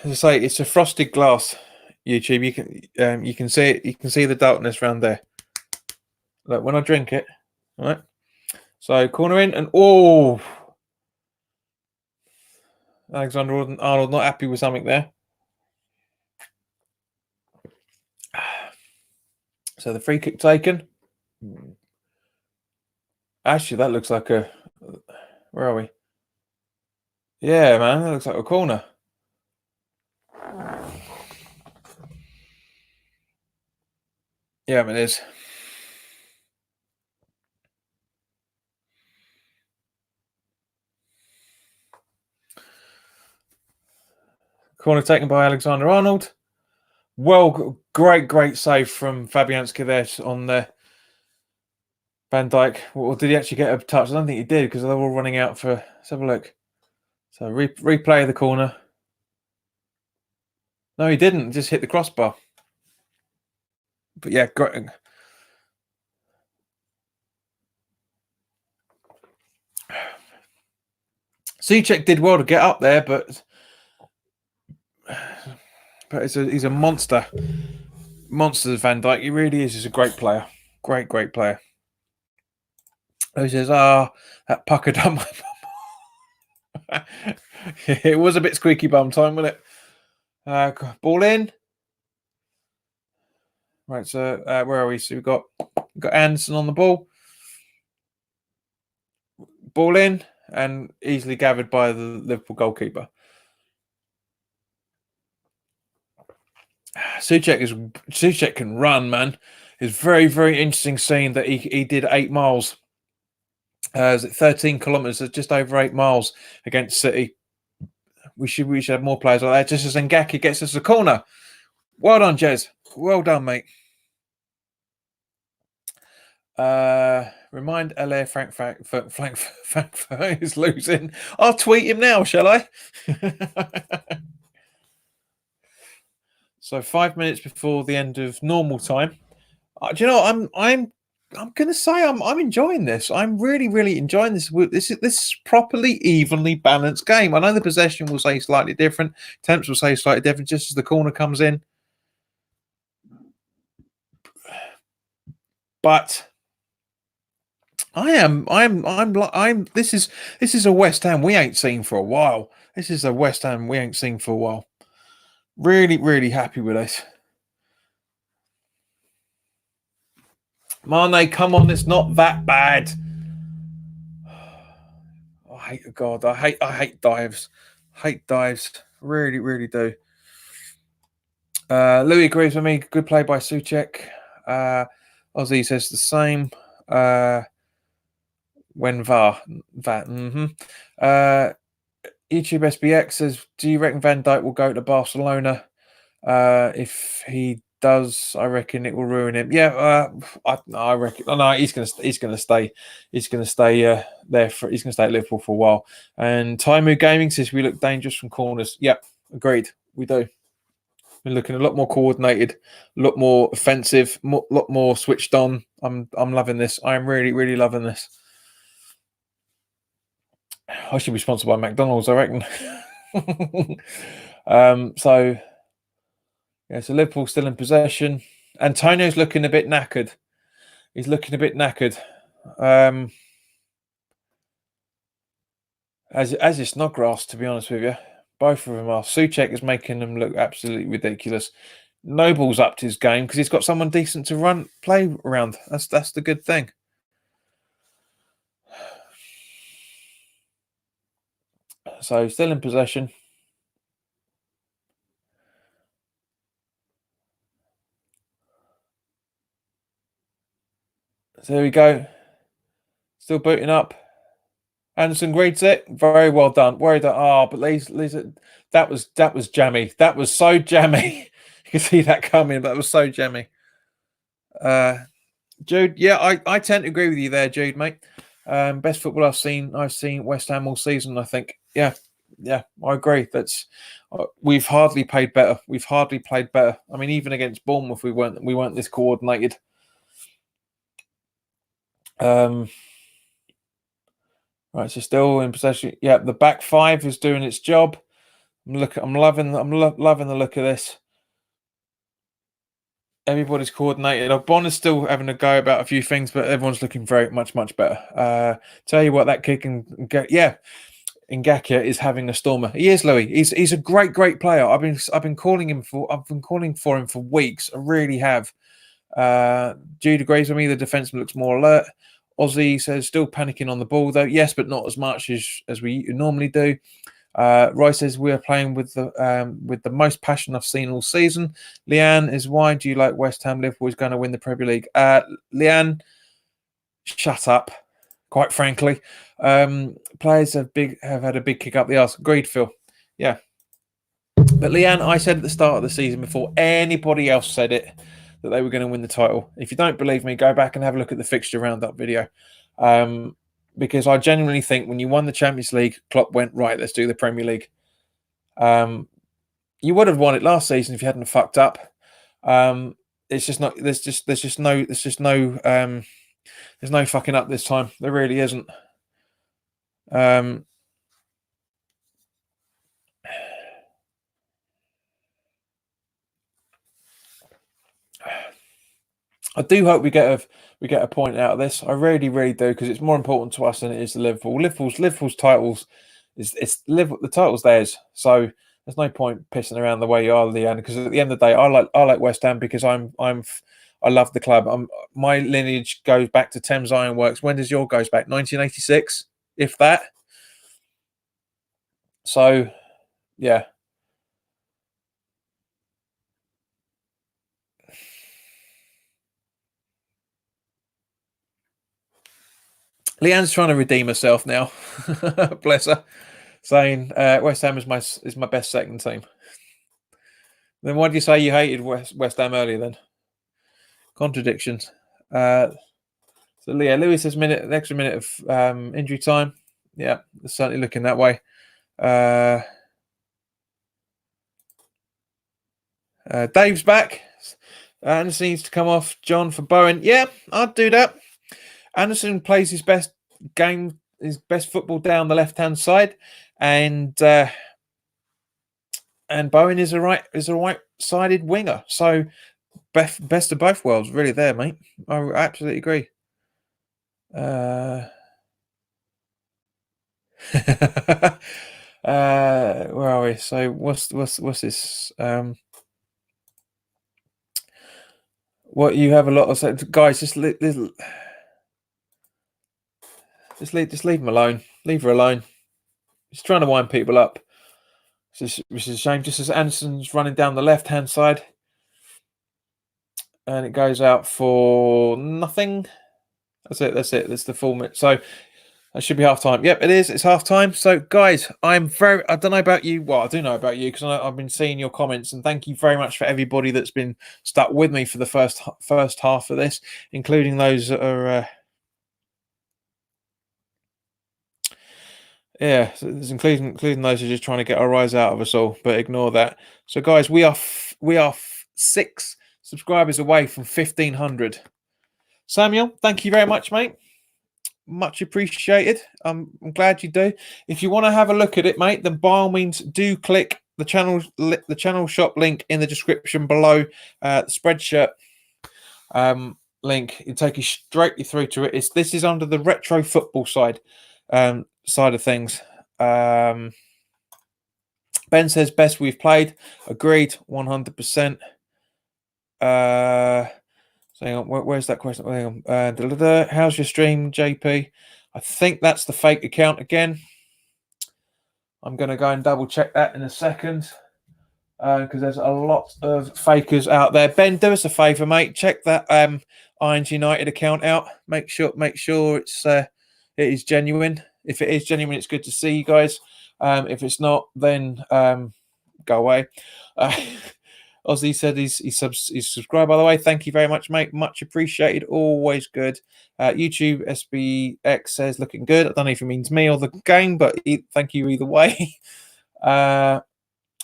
As I say, it's a frosted glass. YouTube, you can see it. You can see the darkness around there. Look, when I drink it, all right. So corner in and Alexander Arnold not happy with something there. So the free kick taken. Actually, that looks like a. Where are we? Yeah, man, that looks like a corner. Yeah, it is. Corner taken by Alexander Arnold. Well, great save from Fabianski there on the Van Dijk. Or did he actually get a touch? I don't think he did because they're all running out for. Let's have a look. So replay of the corner. No, he didn't. Just hit the crossbar. But yeah, great. Souček did well to get up there, but he's a monster. Monster, Van Dijk. He really is. He's a great player. Great player. He says, that pucker done my bum. It was a bit squeaky bum time, wasn't it? Ball in. Right, so where are we? So we've got Anderson on the ball. Ball in and easily gathered by the Liverpool goalkeeper. Souček can run, man. It's very, very interesting seeing that he did 8 miles. Is it 13 kilometres? Just over 8 miles against City. We should have more players like that. Just as Ngaki gets us a corner. Well done, Jez. Well done, mate. Remind LA Frankfurt is losing. I'll tweet him now, shall I? So 5 minutes before the end of normal time. Do you know I'm going to say I'm enjoying this. I'm really, really enjoying this. This is properly evenly balanced game. I know the possession will say slightly different. Temps will say slightly different just as the corner comes in. But this is a West Ham we ain't seen for a while. This is a West Ham we ain't seen for a while. Really, really happy with this. Mane, come on, it's not that bad. I hate God. I hate dives. Hate dives. Really, really do. Louis agrees with me. Good play by Souček. Ozzy says the same. When VAR. YouTube SBX says, do you reckon Van Dijk will go to Barcelona? If he does, I reckon it will ruin him. Yeah, I reckon. Oh, no, he's gonna stay. He's gonna stay there for. He's gonna stay at Liverpool for a while. And Taimu Gaming says we look dangerous from corners. Yep, agreed. We do. We're looking a lot more coordinated, a lot more offensive, a lot more switched on. I'm loving this. I'm really, really loving this. I should be sponsored by McDonald's, I reckon. So Liverpool still in possession. Antonio's looking a bit knackered. He's looking a bit knackered. As is Snodgrass, to be honest with you. Both of them are. Souček is making them look absolutely ridiculous. Noble's upped his game because he's got someone decent to play around. That's the good thing. So still in possession. So there we go. Still booting up. Anderson reads it. Very well done. Worried that but that was jammy. That was so jammy. You can see that coming. That was so jammy. Jude, yeah, I tend to agree with you there, Jude, mate. Best football I've seen West Ham all season, I think. Yeah, I agree. We've hardly played better. I mean, even against Bournemouth, we weren't this coordinated. Right, so still in possession. Yeah, the back five is doing its job. I'm loving the look of this. Everybody's coordinated. Bonner's still having a go about a few things, but everyone's looking very much better. Tell you what, that kick and Ngakia is having a stormer. He is, Louis. He's a great player. I've been calling for him for weeks. I really have. Jude agrees with me. The defenseman looks more alert. Ozzy says still panicking on the ball though. Yes, but not as much as we normally do. Roy says we are playing with the most passion I've seen all season. Leanne is why do you like West Ham? Liverpool is going to win the Premier League. Leanne, shut up. Quite frankly, players have had a big kick up the arse. Agreed, Phil. Yeah, but Leanne, I said at the start of the season before anybody else said it that they were going to win the title. If you don't believe me, go back and have a look at the fixture roundup video. Because I genuinely think when you won the Champions League, Klopp went, right, let's do the Premier League. You would have won it last season if you hadn't fucked up. It's just not. There's no fucking up this time. There really isn't. I do hope we get a point out of this. I really, really do, because it's more important to us than it is to Liverpool. Liverpool's titles the title's theirs. So there's no point pissing around the way you are, Leanne. Because at the end of the day, I like West Ham because I love the club. My lineage goes back to Thames Ironworks. When does your goes back? 1986, if that. So yeah. Leanne's trying to redeem herself now. Bless her. Saying West Ham is my best second team. Then why did you say you hated West Ham earlier then? Contradictions. So yeah, Lewis has an extra minute of injury time. Yeah, it's certainly looking that way. Dave's back. Anderson needs to come off John for Bowen. Yeah, I'd do that. Anderson plays his best game, his best football down the left-hand side, and Bowen is a right-sided winger. So best of both worlds, really. There, mate. I absolutely agree. Where are we? So what's this? What you have a lot of guys? Just leave him alone. Leave her alone. He's trying to wind people up. Which is a shame. Just as Anderson's running down the left-hand side, and it goes out for nothing. That's it. That's the full minute. So that should be half time. Yep, it is. It's half time. So, guys, I don't know about you. Well, I do know about you because I've been seeing your comments, and thank you very much for everybody that's been stuck with me for the first half of this, including those that are. Yeah, including those who are just trying to get our rise out of us all, but ignore that. So, guys, we are 6 subscribers away from 1,500. Samuel, thank you very much, mate. Much appreciated. I'm glad you do. If you want to have a look at it, mate, then by all means do click the channel shop link in the description below. The Spreadshirt link. It'll take you straight through to it. This is under the retro football side of things. Ben says best we've played. Agreed, 100%. So hang on, where's that question? Hang on. How's your stream, JP? I think that's the fake account again. I'm going to go and double check that in a second because there's a lot of fakers out there. Ben, do us a favour, mate. Check that Irons United account out. Make sure it is genuine. If it is genuine, it's good to see you guys. If it's not, then go away. Ozzy said he's subscribed, by the way. Thank you very much, mate. Much appreciated. Always good. YouTube SBX says looking good. I don't know if it means me or the game, but thank you either way. Flogo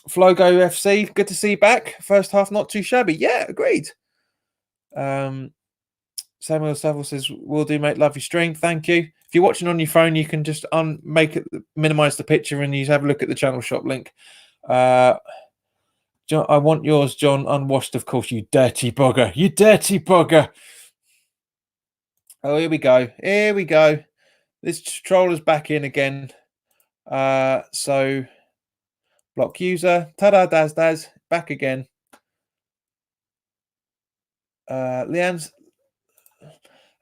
FC, good to see you back. First half, not too shabby. Yeah, agreed. Samuel Saville says, will do, mate. Love your stream. Thank you. If you're watching on your phone, you can just minimize the picture and you have a look at the channel shop link. John, I want yours, John, unwashed, of course, you dirty bugger. You dirty bugger. Oh, here we go. Here we go. This troller's back in again. So, block user. Ta-da, Daz. Back again. Leanne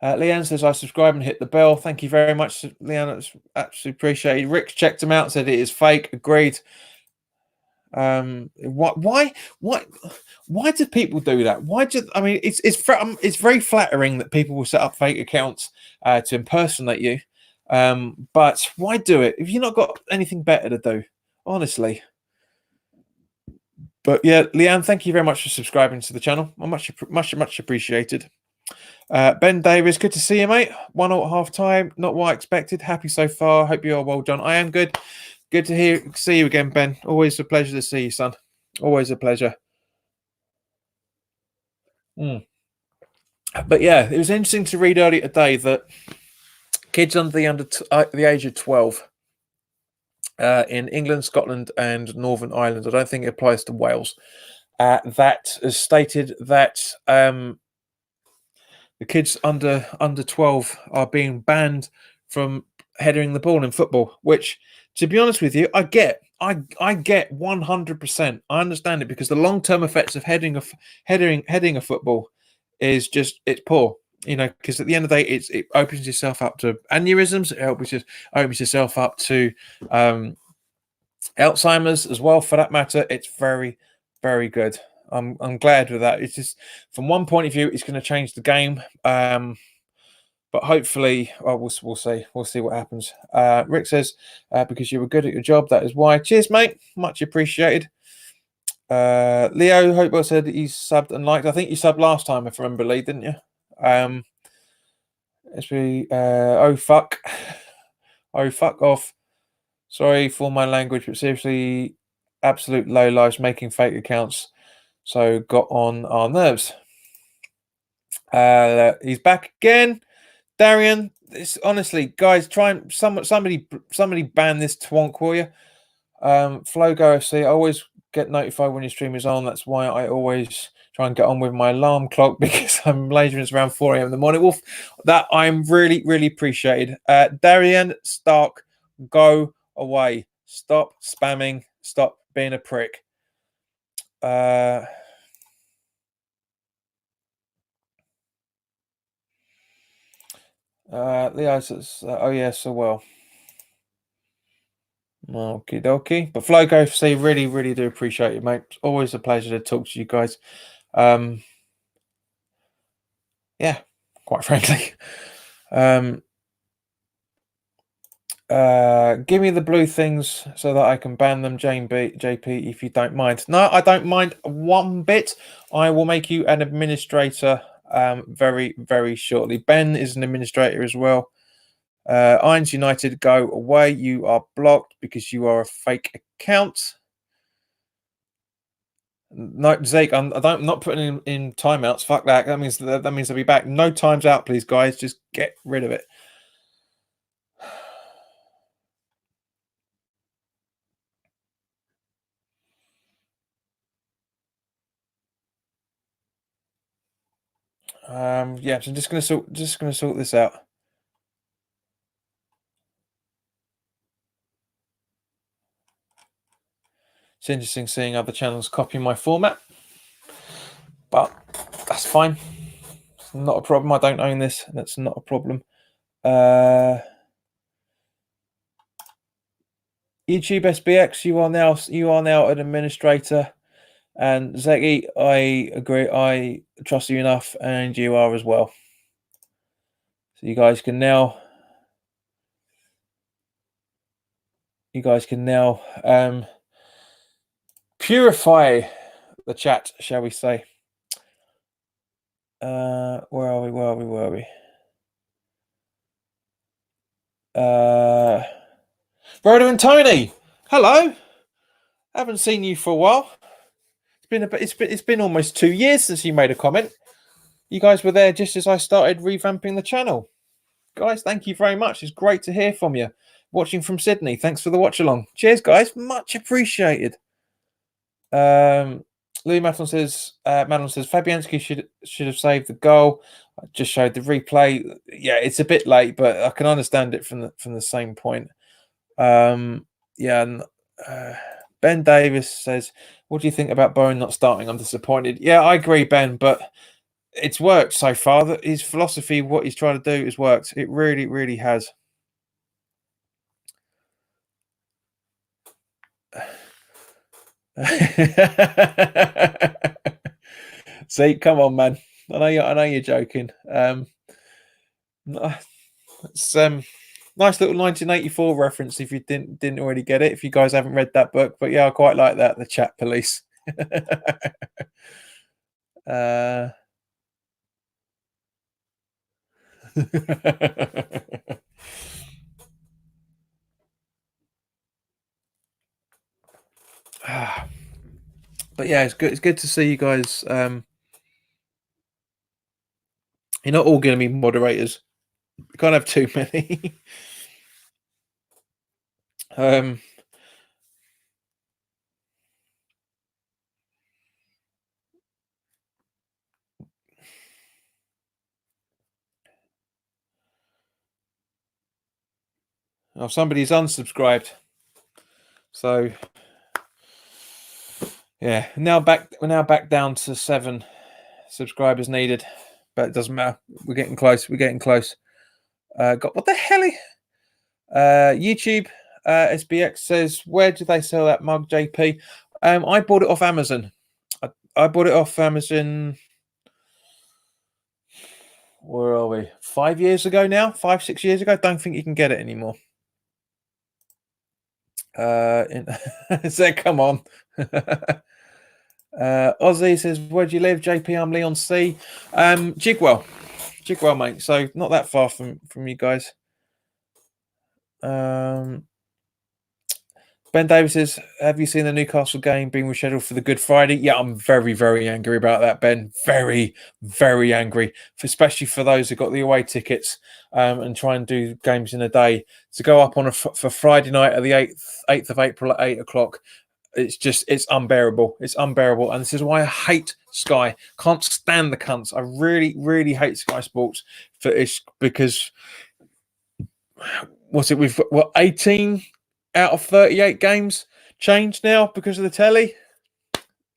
says, I subscribe and hit the bell. Thank you very much, Leanne. That's absolutely appreciated. Rick checked him out, said it is fake. Agreed. Why do people do that? It's very flattering that people will set up fake accounts to impersonate you, but why do it if you've not got anything better to do, honestly? But yeah, Leanne, thank you very much for subscribing to the channel. Much appreciated. Ben Davis, good to see you, mate. 1-0 at half time, not what I expected. Happy so far. Hope you are well, John. I am good. Good to see you again, Ben. Always a pleasure to see you, son. Always a pleasure. But yeah, it was interesting to read earlier today that kids under the age of 12 in England, Scotland, and Northern Ireland, I don't think it applies to Wales, that has stated that the kids under 12 are being banned from headering the ball in football, which, to be honest with you, I get. I get 100%. I understand it because the long-term effects of heading a football is just it's poor. You know, because at the end of the day, it opens yourself up to aneurysms. It opens yourself up to Alzheimer's as well, for that matter. It's very, very good. I'm glad with that. It's just from one point of view, it's going to change the game. But hopefully, well, we'll see. We'll see what happens. Rick says, because you were good at your job, that is why. Cheers, mate. Much appreciated. Leo Hopewell said he's subbed and liked. I think you subbed last time, if I remember, Lee, didn't you? Oh fuck, oh fuck off. Sorry for my language, but seriously, absolute low lives making fake accounts. So got on our nerves. He's back again. Darian, it's honestly, guys, try and somebody ban this twonk, will you? Flogo FC, I always get notified when your stream is on. That's why I always try and get on with my alarm clock because I'm later. It's around 4 a.m. in the morning. Wolf, that I'm really, really appreciated. Darian Stark, go away. Stop spamming. Stop being a prick. Leo says, oh yeah, so well. Okie dokie. But Flogo FC, really, really do appreciate it, mate. It's always a pleasure to talk to you guys. Yeah, quite frankly. Give me the blue things so that I can ban them, JP, if you don't mind. No, I don't mind one bit. I will make you an administrator very, very shortly. Ben is an administrator as well. Irons United, go away. You are blocked because you are a fake account. No, Zeke, I'm not putting in timeouts. Fuck that. That means they'll be back. No times out, please, guys. Just get rid of it. Yeah, so I'm just gonna sort this out. It's interesting seeing other channels copy my format, but that's fine. It's not a problem. I don't own this. That's not a problem. YouTube SBX, you are now an administrator, and Zeki, I agree. I trust you enough, and you are as well. So you guys can now purify the chat, shall we say? Where are we? Rhoda and Tony, hello. Haven't seen you for a while. It's been almost 2 years since you made a comment. You guys were there just as I started revamping the channel. Guys, thank you very much. It's great to hear from you. Watching from Sydney. Thanks for the watch along. Cheers, guys. Much appreciated. Louis Matlin says Fabianski should have saved the goal. I just showed the replay. Yeah, it's a bit late, but I can understand it from the same point. Yeah, and Ben Davis says, what do you think about Bowen not starting? I'm disappointed. Yeah, I agree, Ben, but it's worked so far. That his philosophy, what he's trying to do, has worked. It really, really has. See, come on, man. I know you're joking. It's nice little 1984 reference if you didn't already get it. If you guys haven't read that book, but yeah, I quite like that. The Chat Police. But yeah, it's good. It's good to see you guys. You're not all going to be moderators. You can't have too many. Oh, somebody's unsubscribed. So yeah, we're now back down to 7 subscribers needed, but it doesn't matter. We're getting close. We're getting close. Got what the hell? YouTube SBX says, where do they sell that mug, JP? I bought it off Amazon. I bought it off Amazon. Where are we? 5 years ago now? 5, 6 years ago? Don't think you can get it anymore. So come on. Ozzy says, where do you live? JP, I'm Leon C. Jigwell, mate. So not that far from you guys. Ben Davis says, have you seen the Newcastle game being rescheduled for the Good Friday? Yeah, I'm very, very angry about that, Ben. Very, very angry, especially for those who got the away tickets and try and do games in a day. To go up on for Friday night at the 8th of April at 8 o'clock, it's unbearable. It's unbearable. And this is why I hate Sky. Can't stand the cunts. I really, really hate Sky Sports for this because we've got 18 out of 38 games changed now because of the telly.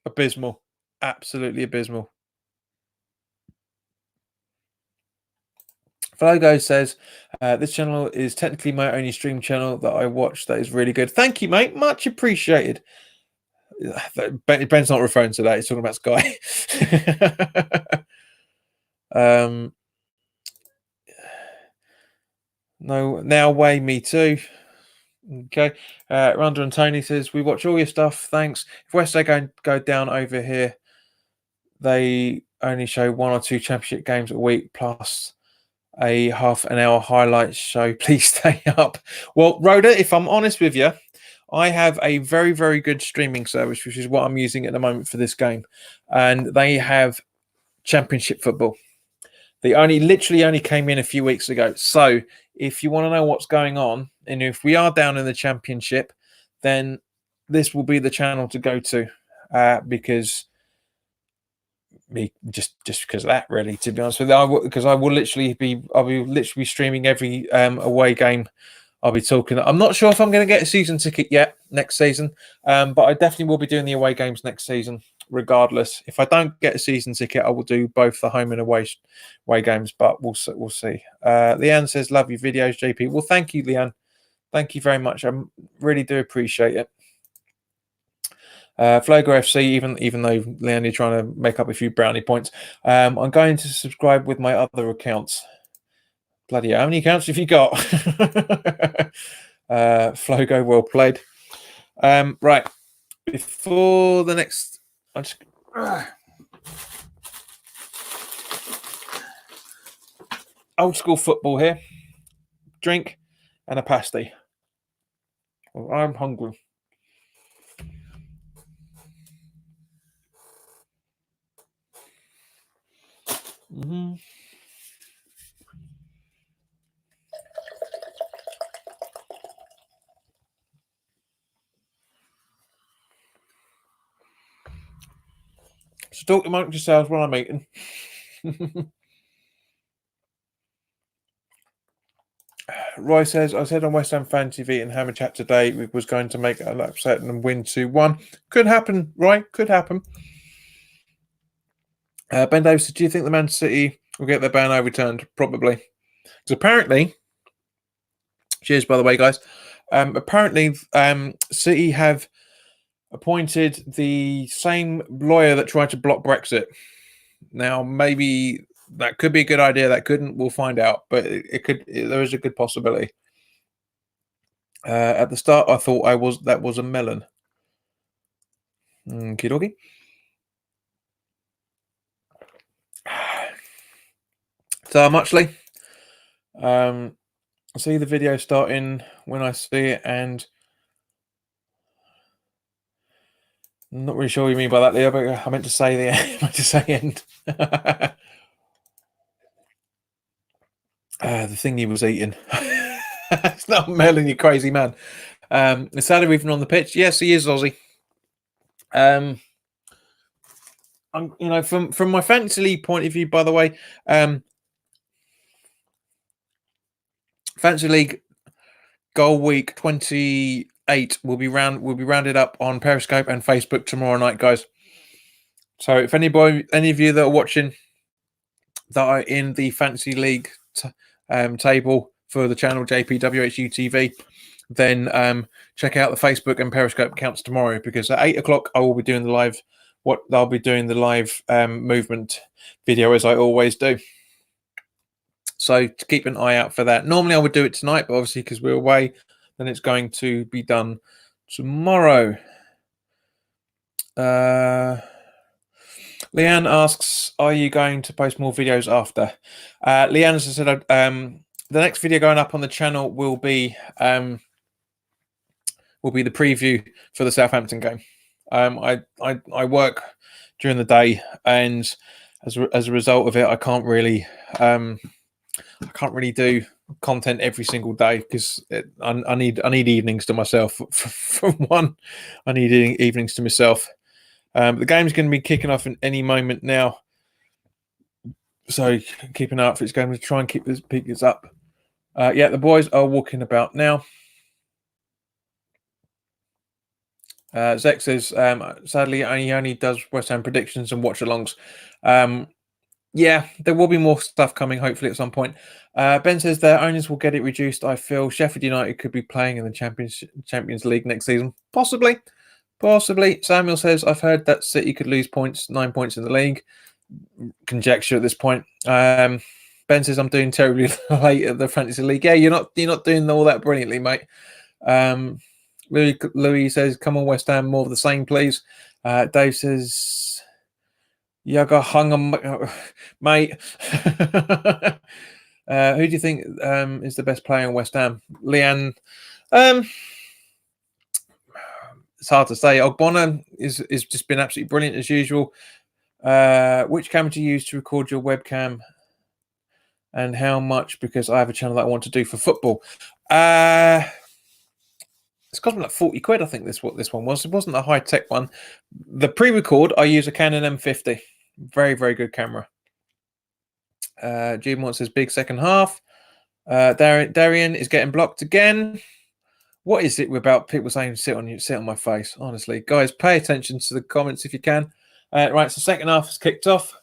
Abysmal. Absolutely abysmal. Flogo says, this channel is technically my only stream channel that I watch that is really good. Thank you, mate. Much appreciated. Ben's not referring to that. He's talking about Sky. No, now way me too. Okay. Rhonda and Tony says, we watch all your stuff. Thanks. If West Ham go down over here, they only show 1 or 2 championship games a week plus a half an hour highlights show. Please stay up. Well, Rhoda, if I'm honest with you, I have a very, very good streaming service, which is what I'm using at the moment for this game. And they have championship football. They literally only came in a few weeks ago. So if you want to know what's going on, and if we are down in the championship, then this will be the channel to go to because just because of that, really, to be honest with you, because I'll be literally be streaming every away game. I'll be talking. I'm not sure if I'm going to get a season ticket yet next season, but I definitely will be doing the away games next season, regardless. If I don't get a season ticket, I will do both the home and away games, but we'll see. Leanne says, love your videos, JP. Well, thank you, Leanne. Thank you very much. I really do appreciate it. Flogo FC, even though Leanne, you're trying to make up a few brownie points, I'm going to subscribe with my other accounts. Bloody hell, how many accounts have you got? Flogo, well played. Right, before the next, I'm just old school football here. Drink and a pasty. Well, I'm hungry. Mm-hmm. So talk amongst yourselves while I'm eating. Roy says, I said on West Ham Fan TV and Hammer Chat today we was going to make an upset and win 2-1. Could happen, Roy. Could happen. Ben Davis says, do you think the Man City will get their ban overturned? Probably. Because apparently, cheers, by the way, guys. Apparently, City have appointed the same lawyer that tried to block Brexit. Now, maybe that could be a good idea. That couldn't. We'll find out. But it could. There is a good possibility. At the start, I thought that was a melon. Okie dokie. So, Muchley. I see the video starting when I see it, and I'm not really sure what you mean by that, Leo, but I meant to say the I meant to say end. The thing he was eating. It's not melon, you crazy man. Is Salah even on the pitch? Yes, he is, Ozzy. I'm, from my fantasy league point of view, by the way, fantasy league, goal week 28 will be rounded up on Periscope and Facebook tomorrow night, guys. So if any of you that are watching that are in the fantasy league table for the channel JPWHU TV, then check out the Facebook and Periscope accounts tomorrow, because at 8 o'clock I will be doing the live. I'll be doing the live movement video, as I always do. So to keep an eye out for that. Normally I would do it tonight, but obviously because we're away, then it's going to be done tomorrow. Leanne asks, are you going to post more videos after? Leanne, as I said, the next video going up on the channel will be the preview for the Southampton game. I work during the day, and as a result of it, I can't really do content every single day, because I need evenings to myself. For one, I need evenings to myself. The game's going to be kicking off in any moment now, so keep an eye out for it's going to try and keep this up. Yeah, the boys are walking about now. Zek says, sadly, he only does West Ham predictions and watch-alongs. Yeah, there will be more stuff coming, hopefully, at some point. Ben says their owners will get it reduced, I feel. Sheffield United could be playing in the Champions League next season. Possibly. Samuel says, I've heard that City could lose 9 points in the league. Conjecture at this point. Ben says, I'm doing terribly late at the Fantasy League. Yeah, you're not doing all that brilliantly, mate. Louis says, come on, West Ham, more of the same, please. Dave says, Yaga hung on, mate. Who do you think is the best player in West Ham? Leanne. It's hard to say. Ogbonna is just been absolutely brilliant as usual. Which camera do you use to record your webcam, and how much? Because I have a channel that I want to do for football. It's cost me like 40 quid, I think this one was. It wasn't a high-tech one. The pre-record, I use a Canon M50. Very, very good camera. Jim says big second half. Darian is getting blocked again. What is it about people saying sit on my face? Honestly, guys, pay attention to the comments if you can. Right, so second half has kicked off.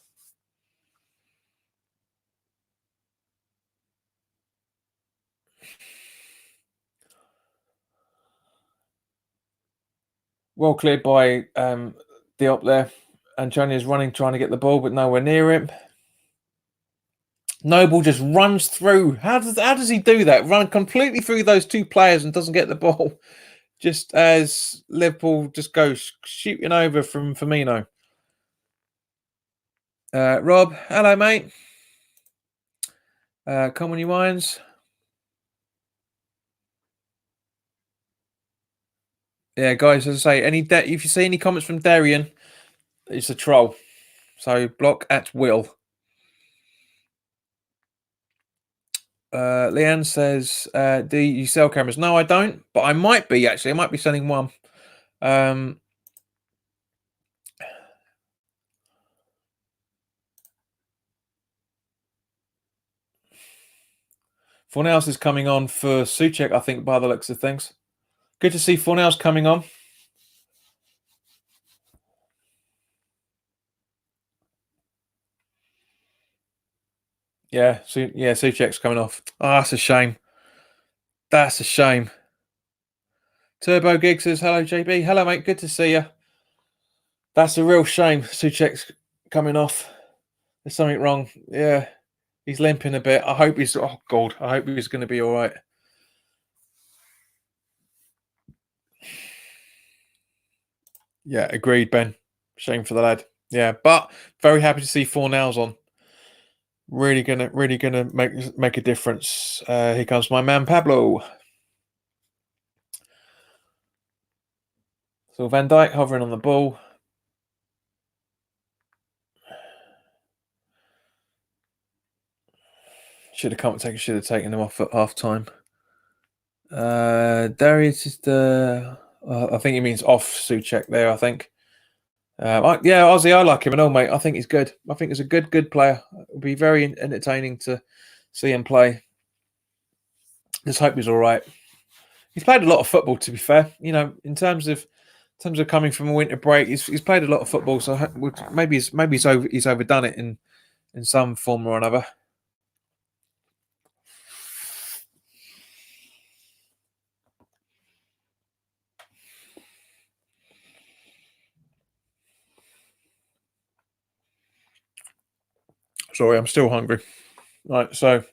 Well cleared by Diop there. Antonio is running, trying to get the ball, but nowhere near him. Noble just runs through. How does he do that? Run completely through those two players and doesn't get the ball. Just as Liverpool just goes shooting over from Firmino. Rob, hello, mate. Come on, you wines. Yeah, guys, as I say, if you see any comments from Darian, it's a troll. So block at will. Leanne says, do you sell cameras? No, I don't, but I might be, actually. I might be selling one. Fornals is coming on for Souček, I think, by the looks of things. Good to see Fornals coming on. Yeah, Souček's coming off. Oh, that's a shame. That's a shame. Turbo Gig says, hello, JB. Hello, mate. Good to see you. That's a real shame. Souček's coming off. There's something wrong. Yeah, he's limping a bit. I hope he's... Oh, God. I hope he's going to be all right. Yeah, agreed, Ben. Shame for the lad. Yeah, but very happy to see Fornals on. Really gonna make a difference. Here comes my man Pablo. So Van Dijk hovering on the ball. Should have taken him off at half time. Darius is I think he means off Souček there, I think. Yeah, Ozzy, I like him and all, mate. I think he's good. I think he's a good player. It'll be very entertaining to see him play. Just hope he's all right. He's played a lot of football, to be fair. You know, in terms of coming from a winter break, he's played a lot of football. So he's overdone it in some form or another. Sorry, I'm still hungry. Right, so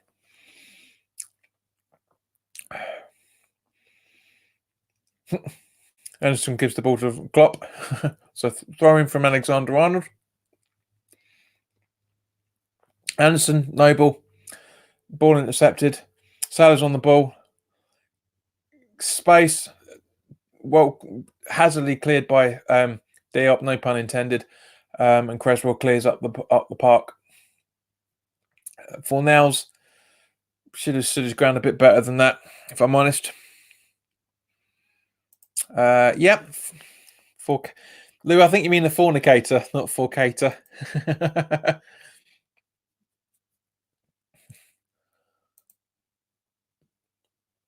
Anderson gives the ball to Klopp. So throw in from Alexander-Arnold. Anderson, Noble, ball intercepted. Salah's on the ball. Space, well, hazardly cleared by Diop, no pun intended. And Creswell clears up the park. Fornals should have stood his ground a bit better than that, if I'm honest. Yep. Lou, I think you mean the fornicator, not forcator.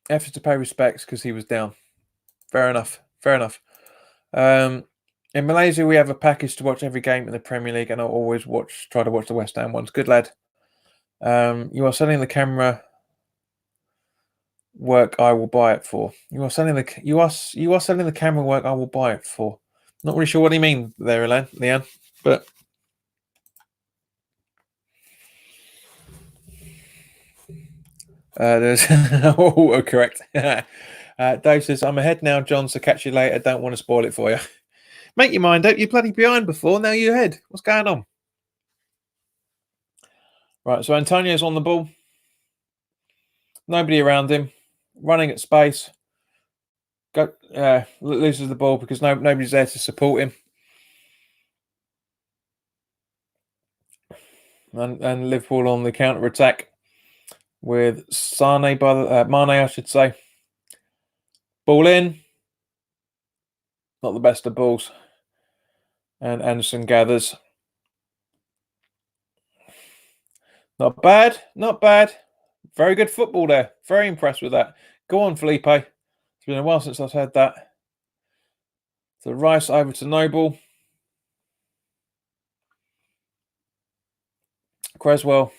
Effort to pay respects because he was down. Fair enough. Fair enough. In Malaysia, we have a package to watch every game in the Premier League, and I'll always try to watch the West Ham ones. Good lad. You are selling the camera work I will buy it for. You are selling the camera work I will buy it for. Not really sure what you mean there, Leanne, but there's oh, correct. Dave says, I'm ahead now, John, so catch you later. Don't want to spoil it for you. Make your mind up. You're bloody behind before. Now you're ahead. What's going on? Right, so Antonio's on the ball. Nobody around him. Running at space. Loses the ball because nobody's there to support him. And Liverpool on the counter attack with Mane, I should say. Ball in. Not the best of balls. And Anderson gathers. Not bad. Not bad. Very good football there. Very impressed with that. Go on, Felipe. It's been a while since I've heard that. So Rice over to Noble. Creswell.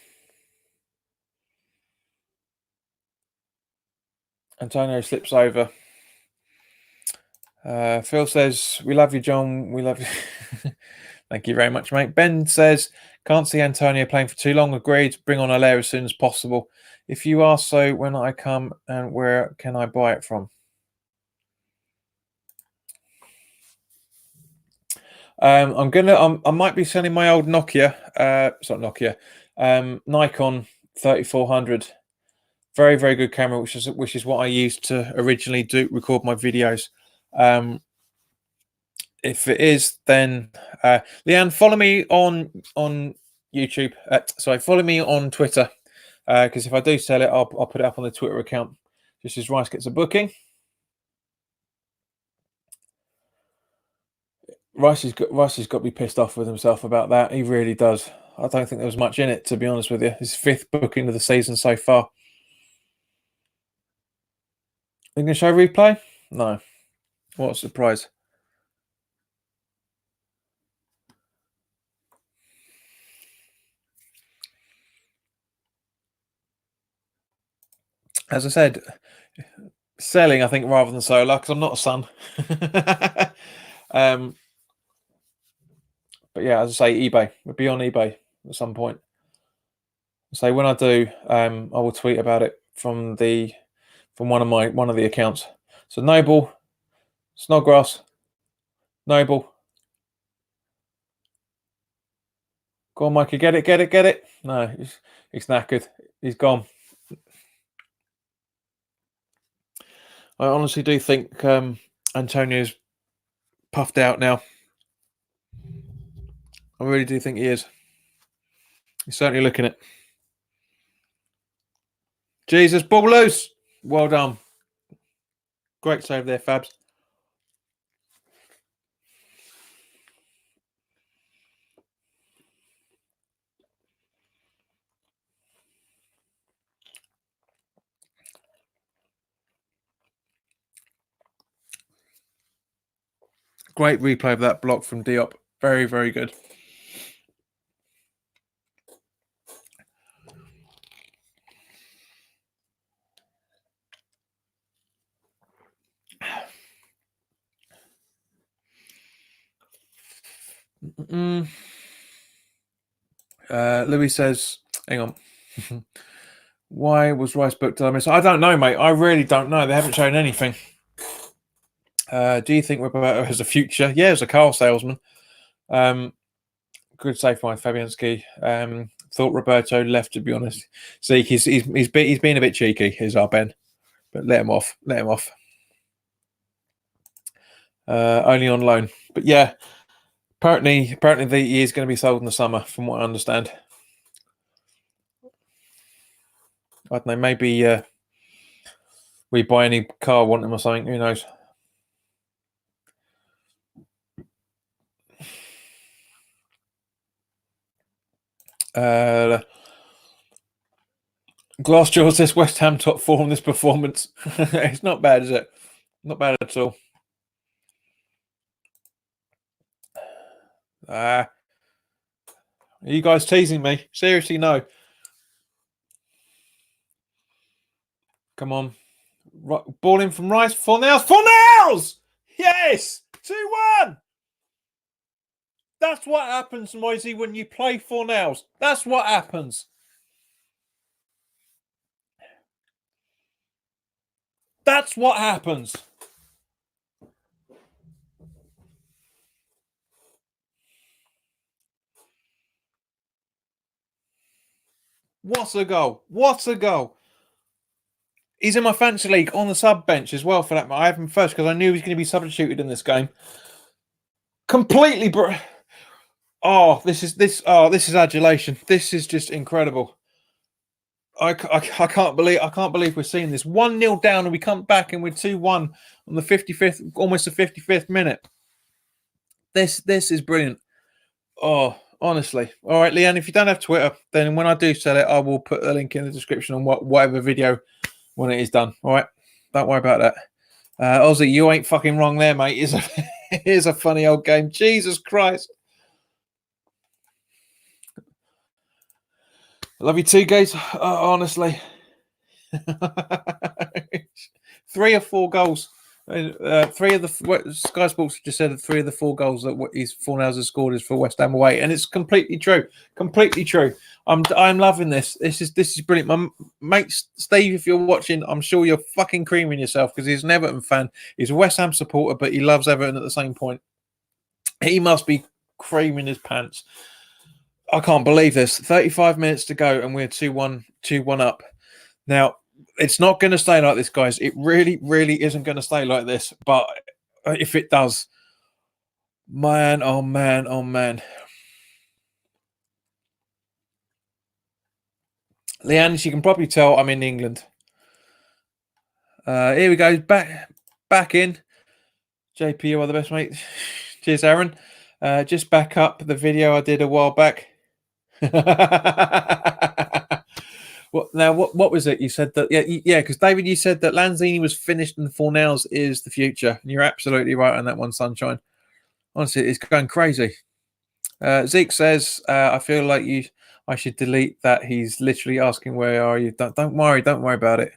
Antonio slips over. Phil says, we love you, John. We love you. Thank you very much, mate. Ben says, can't see Antonio playing for too long. Agreed. Bring on Allaire as soon as possible. If you ask so, when I come, and where can I buy it from? I might be selling my old Nokia. It's not Nokia. Nikon 3400. Very, very good camera, which is what I used to originally record my videos. If it is, then Leanne, follow me on YouTube. Follow me on Twitter, because if I do sell it, I'll put it up on the Twitter account. Just as Rice gets a booking. Rice has got to be pissed off with himself about that. He really does. I don't think there was much in it, to be honest with you. His 5th booking of the season so far. Are you going to show replay? No. What a surprise. As I said, selling, I think, rather than solar, because I'm not a son. But yeah, as I say, eBay. We'll be on eBay at some point. So when I do, I will tweet about it from one of the accounts. So Noble, Snodgrass, Noble. Go on, Mikey, get it. No, he's knackered. He's gone. I honestly do think Antonio's puffed out now. I really do think he is. He's certainly looking at. Jesus, ball loose. Well done. Great save there, Fabs. Great replay of that block from Diop. Very, very good. Louis says, hang on. Why was Rice booked? I don't know, mate. I really don't know. They haven't shown anything. Do you think Roberto has a future? Yeah, as a car salesman. Good save by Fabianski. Thought Roberto left, to be honest. See, he's been a bit cheeky, is our Ben. But let him off. Let him off. Only on loan. But yeah, apparently he is going to be sold in the summer, from what I understand. I don't know, maybe we buy any car, want him or something. Who knows? Glassjaw says West Ham top four on this performance. It's not bad, is it? Not bad at all. Are you guys teasing me? Seriously, no. Come on. Ball in from Rice. Fornals. Fornals! Yes! 2-1! That's what happens, Moisey, when you play Fornals. That's what happens. That's what happens. What a goal. What a goal. He's in my fantasy league on the sub bench as well, for that. I have him first because I knew he was going to be substituted in this game. Completely this is adulation. This is just incredible. I can't believe we're seeing this. 1-0 down and we come back and we're 2-1 on the 55th, almost the 55th minute. This is brilliant. Oh, honestly. All right, Leanne, if you don't have Twitter, then when I do sell it, I will put a link in the description on whatever video when it is done. All right, don't worry about that. Ozzy, you ain't fucking wrong there, mate. It's a funny old game. Jesus Christ. I love you too, guys. Honestly. 3 or 4 goals. 3 of the Sky Sports just said that 3 of the 4 goals that his Fornals has scored is for West Ham away, and it's completely true. Completely true. I'm loving this. This is brilliant. My mate Steve, if you're watching, I'm sure you're fucking creaming yourself because he's an Everton fan. He's a West Ham supporter, but he loves Everton at the same point. He must be creaming his pants. I can't believe this. 35 minutes to go, and we're 2-1 up. Now, it's not going to stay like this, guys. It really, really isn't going to stay like this. But if it does, man, oh man, oh man. Leanne, as you can probably tell, I'm in England. Here we go. Back in. JP, you are the best, mate. Cheers, Aaron. Just back up the video I did a while back. What was it? You said that, yeah, because David, you said that Lanzini was finished and Fornals is the future. And you're absolutely right on that one, Sunshine. Honestly, it's going crazy. Zeke says, I feel like I should delete that. He's literally asking, where are you? Don't worry about it.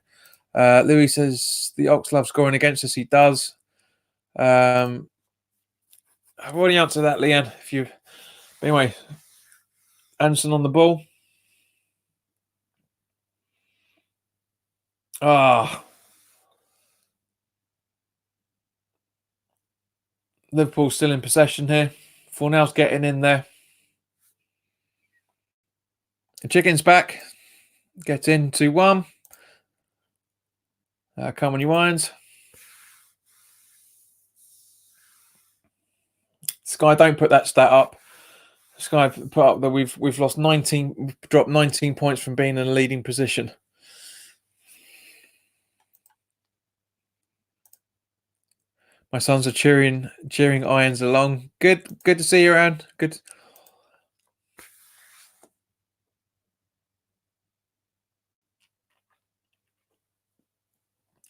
Louis says, the Ox loves scoring against us. He does. I've already answered that, Leanne. Anyway, Anderson on the ball. Liverpool still in possession here. Fornals getting in there. The chicken's back. Get in 2-1. Come on, you wines. Sky, don't put that stat up. Sky put up that we've lost 19, dropped 19 points from being in a leading position. My sons are cheering Irons along. Good to see you around. Good.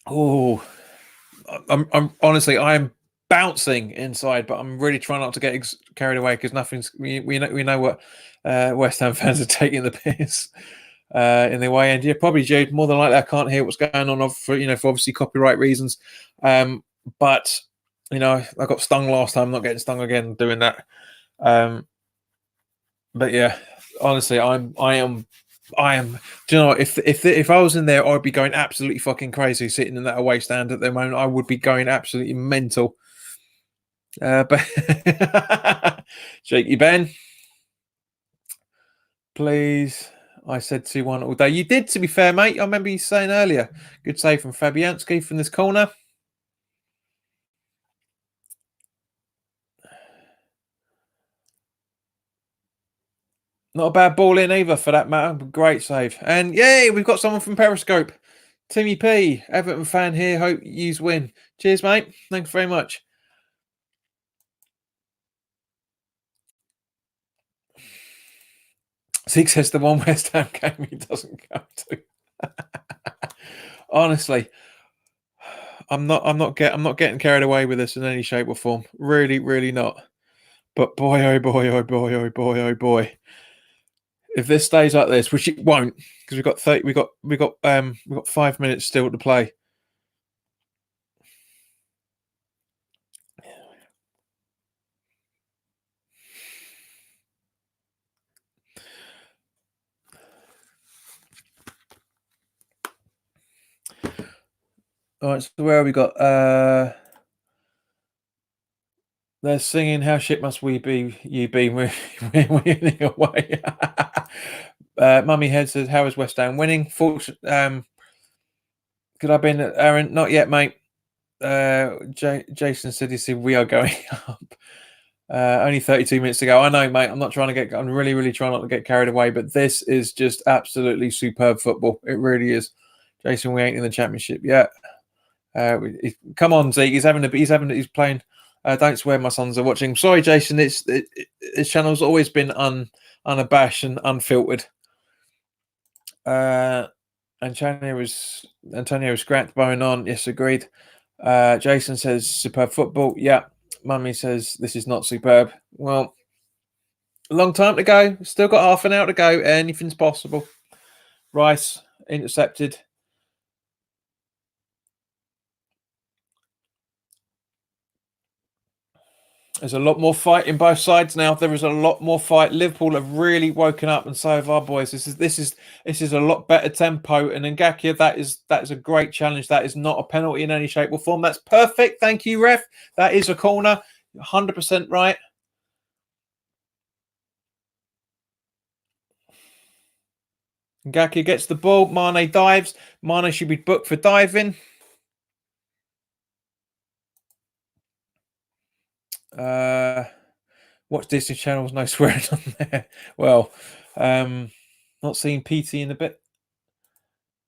Oh, I'm honestly, I'm bouncing inside, but I'm really trying not to get carried away because nothing's. We know what West Ham fans are taking the piss in their way, and yeah, probably Jude. More than likely, I can't hear what's going on for for obviously copyright reasons. But I got stung last time. I'm not getting stung again doing that. But yeah, honestly, I am. Do you know, if I was in there, I'd be going absolutely fucking crazy sitting in that away stand at the moment. I would be going absolutely mental. But Shaky Ben, please. I said 2-1 all day. You did, to be fair, mate. I remember you saying earlier. Good save from Fabianski from this corner. Not a bad ball in either, for that matter. Great save. And yay, we've got someone from Periscope. Timmy P, Everton fan here. Hope yous win. Cheers, mate. Thanks very much. Zeke says the one West Ham game he doesn't go to. Honestly, I'm not getting carried away with this in any shape or form. Really, really not. But boy, oh boy, oh boy, oh boy, oh boy. If this stays like this, which it won't, because we've got 5 minutes still to play. All right, so where have we got? They're singing "How shit must we be? You be we're winning away." Mummy Head says, "How is West Ham winning?" Fortunately, could I been Aaron? Not yet, mate. Jason said, "You see, we are going up." Only 32 minutes to go. I know, mate. I'm really, really trying not to get carried away. But this is just absolutely superb football. It really is. Jason, we ain't in the championship yet. Come on, Zeke. He's playing. Don't swear, my sons are watching. Sorry, Jason. His channel's always been unabashed and unfiltered. Antonio was scrapped bone on. Yes, agreed. Jason says superb football. Yeah. Mummy says this is not superb. Well, a long time to go. Still got half an hour to go. Anything's possible. Rice intercepted. There's a lot more fight in both sides now. There is a lot more fight. Liverpool have really woken up, and so have our boys. This is a lot better tempo. And Ngakia, that is a great challenge. That is not a penalty in any shape or form. That's perfect. Thank you, ref. That is a corner. 100% right. Ngakia gets the ball. Mane dives. Mane should be booked for diving. Watch Disney channels, no swearing on there. Well, not seeing PT in a bit.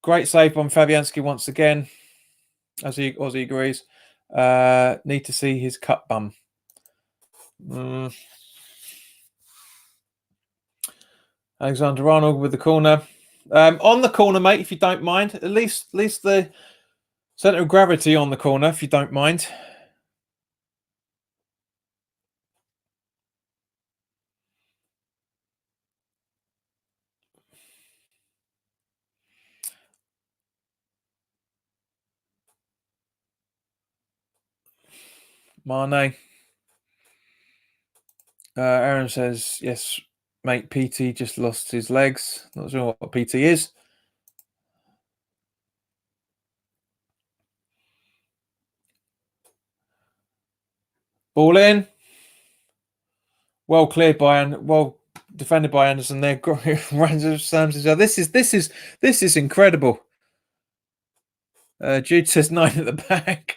Great save on Fabianski once again, as Ozzy agrees. Need to see his cut bum. Alexander Arnold with the corner. On the corner, mate, if you don't mind. At least the centre of gravity on the corner, if you don't mind. Mane. Aaron says, yes, mate, PT just lost his legs. Not sure what PT is. Ball in. Well cleared well defended by Anderson there. This is incredible. Jude says 9 at the back.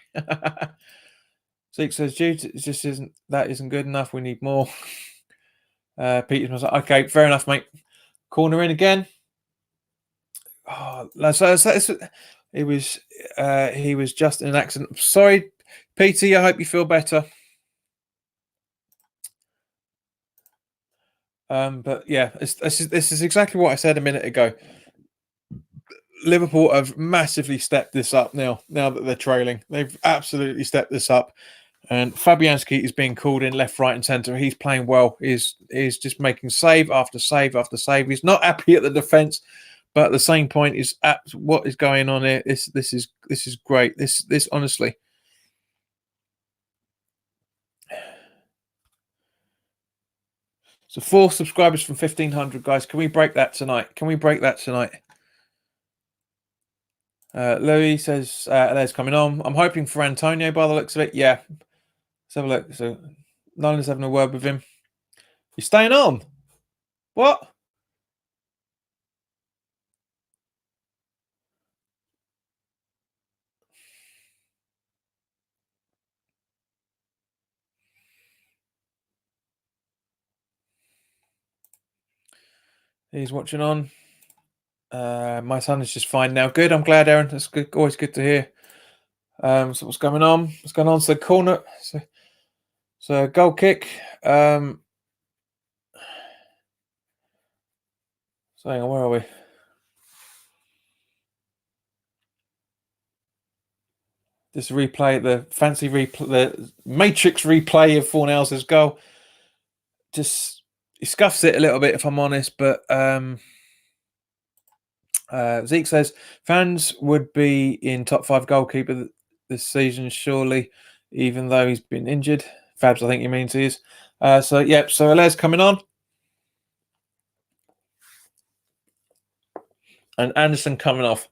Zeke says Jude just isn't good enough. We need more. Peter's like, okay, fair enough, mate. Corner in again. Oh, he was just in an accident. Sorry, PT. I hope you feel better. But yeah, this is exactly what I said a minute ago. Liverpool have massively stepped this up now that they're trailing. They've absolutely stepped this up. And Fabianski is being called in left, right, and centre. He's playing well. Is just making save after save after save. He's not happy at the defence, but at the same point, is what is going on here. This is great. This honestly. So 4 subscribers from 1,500, guys. Can we break that tonight? Can we break that tonight? Louis says, there's coming on. I'm hoping for Antonio by the looks of it. Yeah. Let's have a look. So Nolan's having a word with him. You're staying on? What? He's watching on. My son is just fine now. Good. I'm glad, Aaron. That's good. Always good to hear. So what's going on? What's going on? So corner. So goal kick. So hang on, where are we? This replay, the fancy replay, the Matrix replay of Fornals' goal. Just he scuffs it a little bit, if I'm honest, but Zeke says fans would be in top 5 goalkeeper this season, surely, even though he's been injured. Fabs, I think he means he is. So Alez coming on. And Anderson coming off.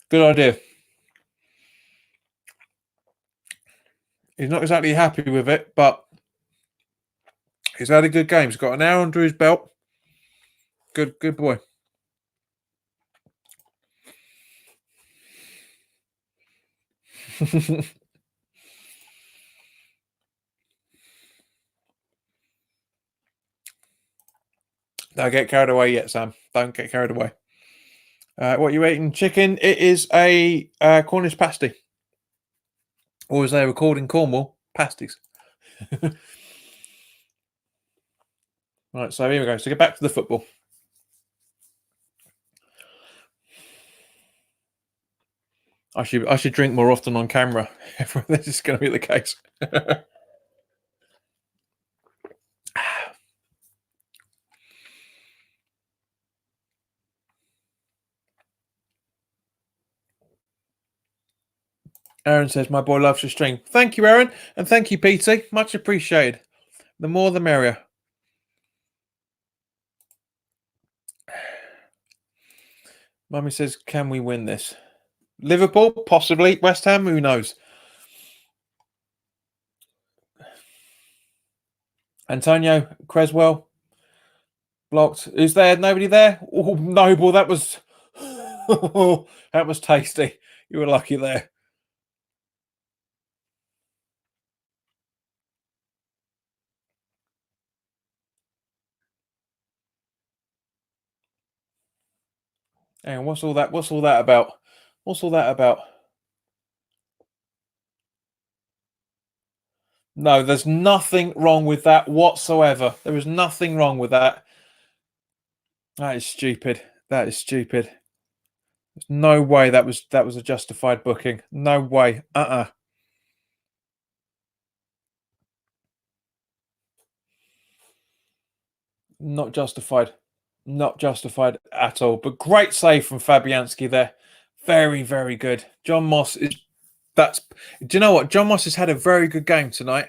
Good idea. He's not exactly happy with it, but he's had a good game. He's got an hour under his belt. Good boy. Don't get carried away yet, Sam. Don't get carried away. What are you eating? Chicken. It is a Cornish pasty. Or as they were called in Cornwall, pasties. Right, so here we go. So get back to the football. I should drink more often on camera. This is going to be the case. Aaron says, my boy loves your stream. Thank you, Aaron. And thank you, Peter. Much appreciated. The more, the merrier. Mummy says, can we win this? Liverpool, possibly. West Ham, who knows? Antonio Creswell blocked. Is there nobody there? Oh, Noble, that was that was tasty. You were lucky there. And what's all that? What's all that about? What's all that about? No, there's nothing wrong with that whatsoever. There is nothing wrong with that. That is stupid. That is stupid. There's no way that was a justified booking. No way. Not justified. Not justified at all. But great save from Fabianski there. Very, very good. John Moss is. Do you know what? John Moss has had a very good game tonight.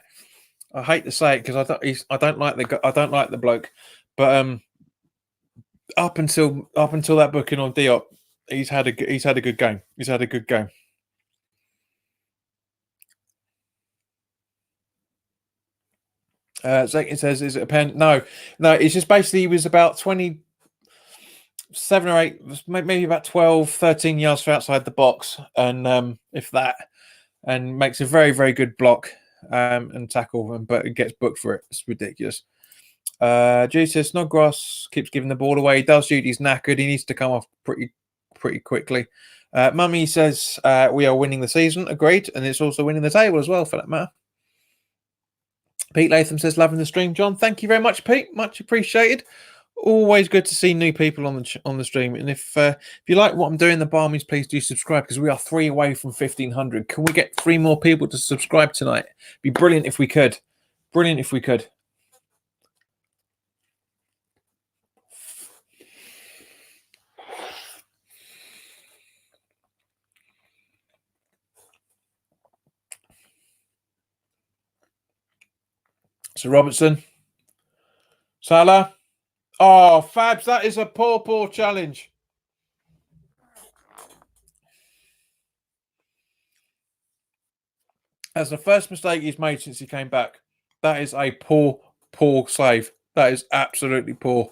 I hate to say it because I don't like the bloke, but up until that booking on Diop, he's had a good game. He's had a good game. Zach says, "Is it a pen?" No. It's just basically he was about 27 or 8, maybe about 12, 13 yards outside the box, and if that, and makes a very, very good block and tackle, but it gets booked for it. It's ridiculous. Judy says Snodgrass keeps giving the ball away. He does. Judy's knackered. He needs to come off pretty quickly. Mummy says we are winning the season. Agreed, and it's also winning the table as well, for that matter. Pete Latham says loving the stream, John. Thank you very much, Pete. Much appreciated. Always good to see new people on the stream. And if you like what I'm doing, the Barmies, please do subscribe because we are 3 away from 1,500. Can we get 3 more people to subscribe tonight? Be brilliant if we could. Brilliant if we could. So Robertson, Salah. Oh, Fabs, that is a poor challenge. That's the first mistake he's made since he came back. That is a poor save. That is absolutely poor.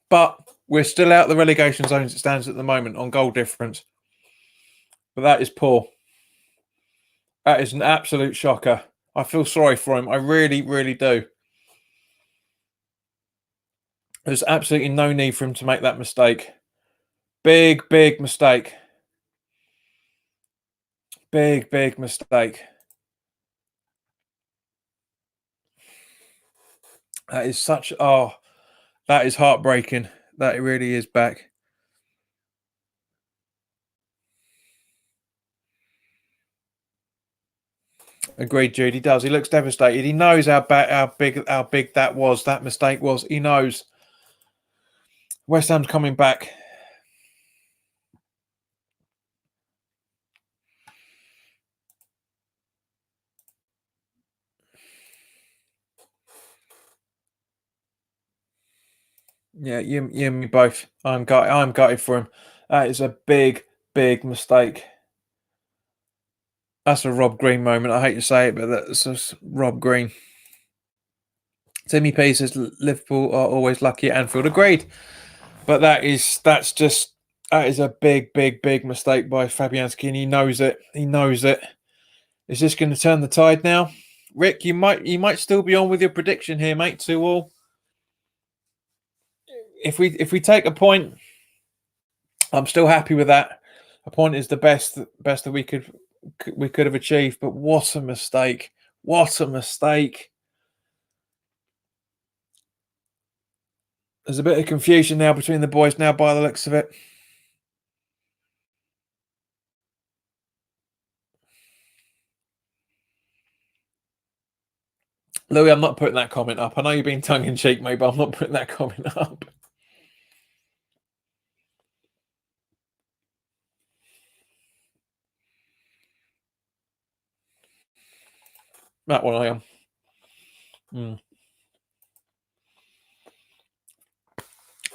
But we're still out the relegation zone as it stands at the moment on goal difference. But that is poor. That is an absolute shocker. I feel sorry for him. I really, really do. There's absolutely no need for him to make that mistake. Big mistake. Big mistake. That is such... Oh, that is heartbreaking. That it really is back. Agreed, Jude. He does. He looks devastated. He knows how big that was. That mistake was. He knows. West Ham's coming back. Yeah, you and me both. I'm gutted for him. That is a big mistake. That's a Rob Green moment. I hate to say it, but that's just Rob Green. Timmy P says Liverpool are always lucky at Anfield. Agreed. But that is a big mistake by Fabianski, and he knows it. He knows it. Is this going to turn the tide now? Rick, you might still be on with your prediction here, mate. 2-2. If we take a point, I'm still happy with that. A point is the best that we could have achieved. But what a mistake! What a mistake! There's a bit of confusion now between the boys now, by the looks of it. Louis, I'm not putting that comment up. I know you're being tongue-in-cheek, mate, but I'm not putting that comment up. That one I am.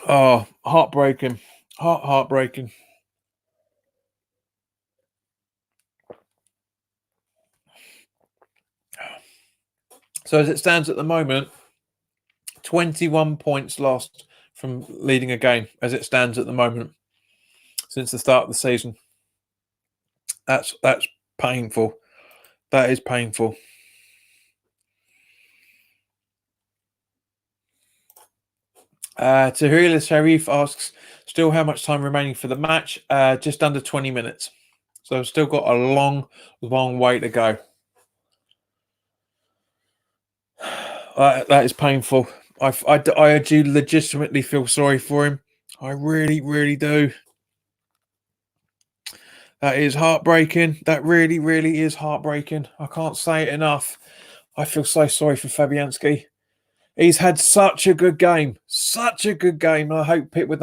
Oh, heartbreaking. Heartbreaking. So as it stands at the moment, 21 points lost from leading a game as it stands at the moment since the start of the season. That's painful. That is painful. Tahirila Sharif asks, still how much time remaining for the match? Just under 20 minutes. So I've still got a long way to go. That is painful. I do legitimately feel sorry for him. I really do. That is heartbreaking. That really is heartbreaking. I can't say it enough. I feel so sorry for Fabianski. He's had such a good game. Such a good game. I hope Pitwood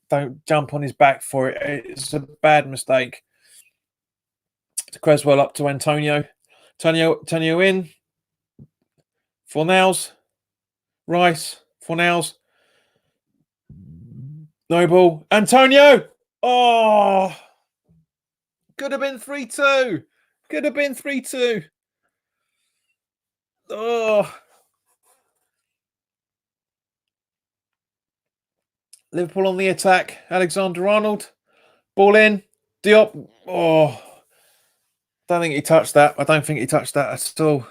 don't jump on his back for it. It's a bad mistake. To Creswell up to Antonio. Antonio in. Fornals. Rice. Fornals. Noble. Antonio! Oh! Could have been 3-2. Could have been 3-2. Oh. Liverpool on the attack. Alexander-Arnold. Ball in. Diop. Oh. Don't think he touched that. I don't think he touched that at all.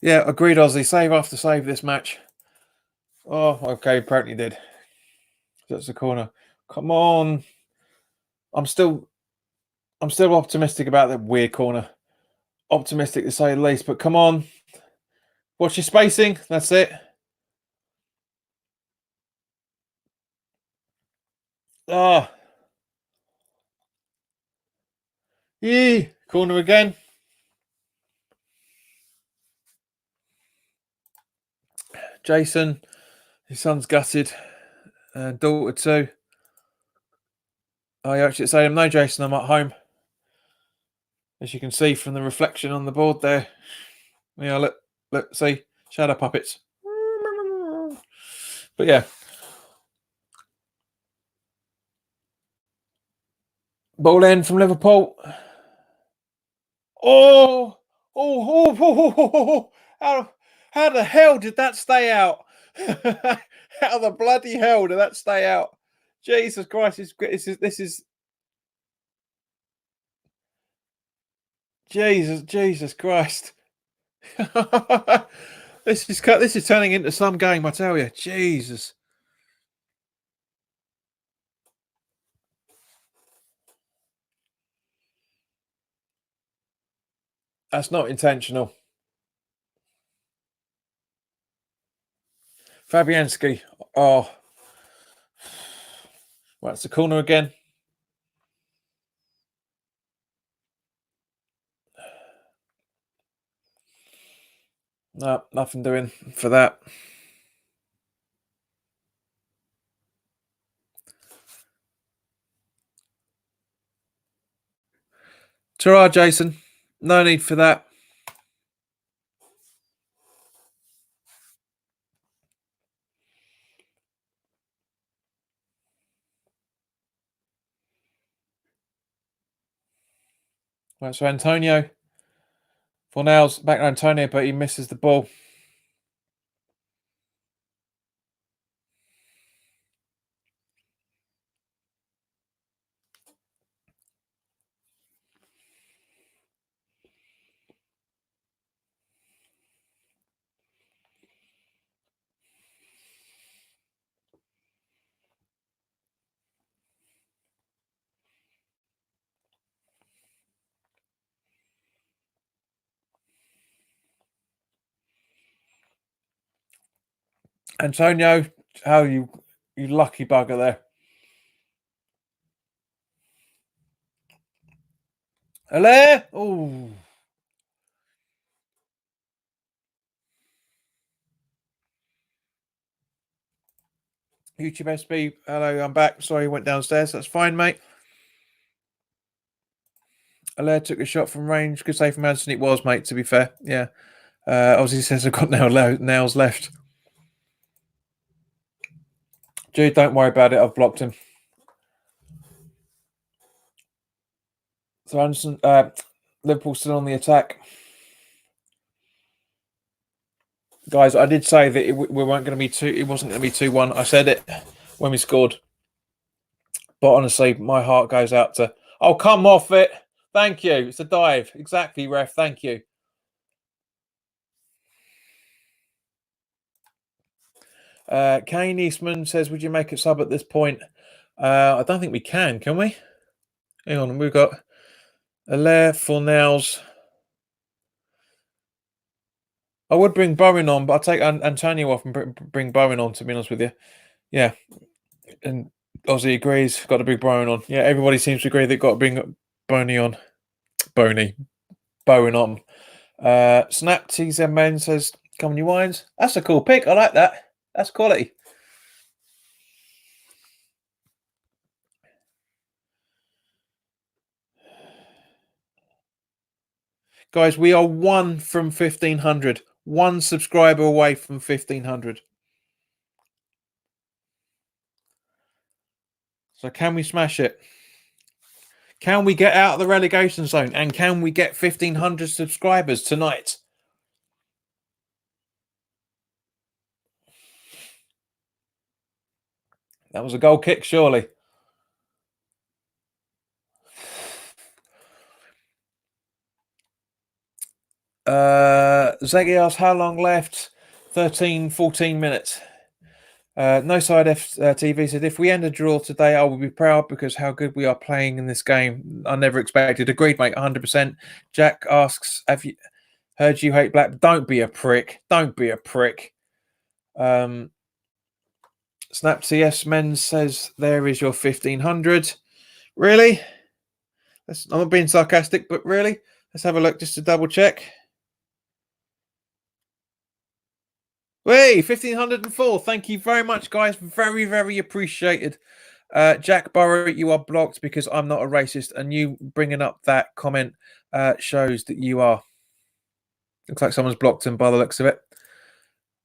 Yeah, agreed, Ozzy. Save after save this match. Oh, okay. Apparently did. That's the corner. Come on. I'm still optimistic about that weird corner. Optimistic to say the least, but come on. Watch your spacing. That's it. Ah. Yee. Corner again. Jason. His son's gutted. Daughter too. I actually say to him, no, Jason, I'm at home. As you can see from the reflection on the board there. Yeah, look, see, shadow puppets. But yeah. Ball in from Liverpool. Oh, how the hell did that stay out? How the bloody hell did that stay out? Jesus Christ, this is Jesus Christ. This is turning into some game, I tell you. Jesus. That's not intentional. Fabianski. Oh. Right, it's the corner again. No, nothing doing for that. Ta-ra, Jason. No need for that. Right, so Antonio. Fornals back to Antonio, but he misses the ball. Antonio, how you lucky bugger there. Hello? Oh. YouTube SB, hello, I'm back. Sorry, went downstairs. That's fine, mate. Allaire took a shot from range. Good save from Anderson. It was, mate, to be fair. Yeah. Ozzy says I've got nails left. Jude, don't worry about it. I've blocked him. So Anderson, Liverpool still on the attack. Guys, I did say that we weren't going to be it wasn't going to be 2-1. I said it when we scored. But honestly, my heart goes out to... Oh, come off it. Thank you. It's a dive. Exactly, ref. Thank you. Kane Eastman says, would you make a sub at this point? I don't think we can we? Hang on, we've got Allaire, Fornals. I would bring Bowen on, but I'll take Antonio off and bring Bowen on, to be honest with you. Yeah. And Ozzy agrees, got to bring Bowen on. Yeah, everybody seems to agree they've got to bring Bowen on. Bowen on. Snap TZ Men says, come on, you wines. That's a cool pick. I like that. That's quality. Guys, we are 1 from 1,500. 1 subscriber away from 1,500. So can we smash it? Can we get out of the relegation zone? And can we get 1,500 subscribers tonight? That was a goal kick, surely. Zaggy asks, how long left? 13, 14 minutes. No Side TV said, if we end a draw today, I will be proud because how good we are playing in this game. I never expected. Agreed, mate, 100%. Jack asks, have you... Heard you hate black. Don't be a prick. Don't be a prick. Snap TS Men says there is your 1500. Really? I'm not being sarcastic, but really? Let's have a look just to double check. Wait, 1504. Thank you very much, guys. Very, very appreciated. Jack Burrow, you are blocked because I'm not a racist, and you bringing up that comment shows that you are. Looks like someone's blocked him by the looks of it.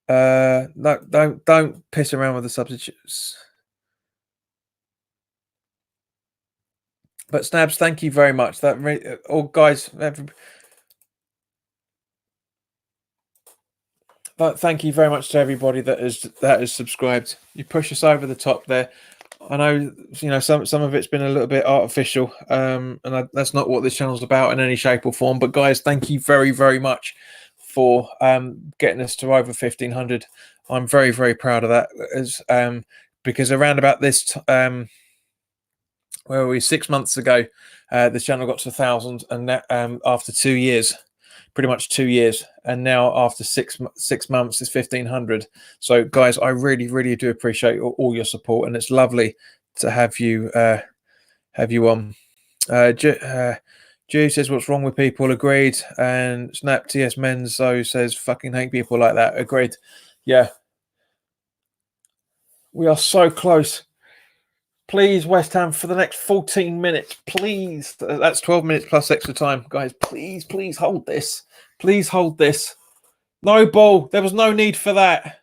No, don't piss around with the substitutes. But Snabs, thank you very much. Guys, thank you very much to everybody that has subscribed. You push us over the top there. I know, some of it's been a little bit artificial, and that's not what this channel's about in any shape or form. But guys, thank you very, very much for getting us to over 1500. I'm very, very proud of that, because around about this, where were we, 6 months ago, the channel got to 1,000, and that, after 2 years. Pretty much 2 years, and now after 6 months it's 1500. So guys, I really, really do appreciate all your support, and it's lovely to have you on. Jew says, what's wrong with people? Agreed. And Snap TS Menzo says, fucking hate people like that. Agreed. Yeah, we are so close. Please, West Ham, for the next 14 minutes, please. That's 12 minutes plus extra time. Guys, please hold this. Please hold this. No ball. There was no need for that.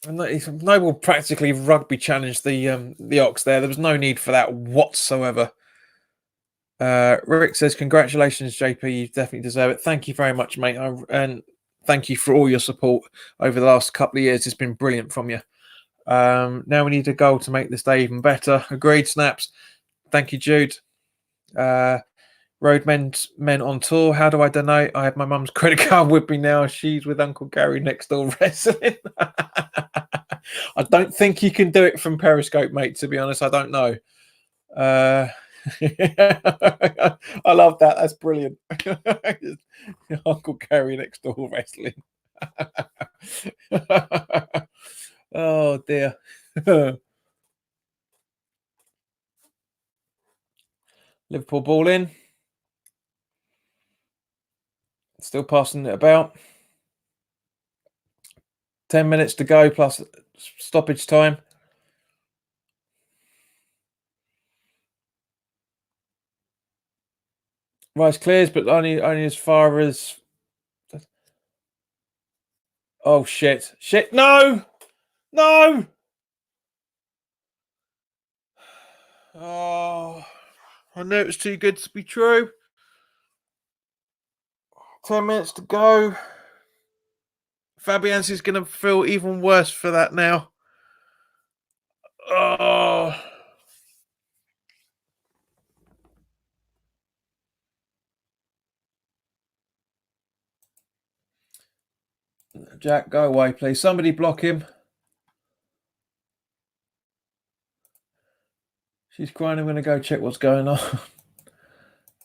Noble practically rugby challenged the Ox there. There was no need for that whatsoever. Rick says, congratulations, JP. You definitely deserve it. Thank you very much, mate. And thank you for all your support over the last couple of years. It's been brilliant from you. Now we need a goal to make this day even better. Agreed, Snaps. Thank you, Jude. Road men on tour. How do I donate? I have my mum's credit card with me now. She's with Uncle Gary next door wrestling. I don't think you can do it from Periscope, mate, to be honest. I don't know. I love that. That's brilliant. Uncle Gary next door wrestling. Oh dear. Liverpool ball in. Still passing it about. 10 minutes to go plus stoppage time. Rice clears, but only as far as. Oh shit! Shit! No! No! Oh, I knew it was too good to be true. 10 minutes to go. Fabianski's going to feel even worse for that now. Oh. Jack, go away, please. Somebody block him. She's crying. I'm going to go check what's going on.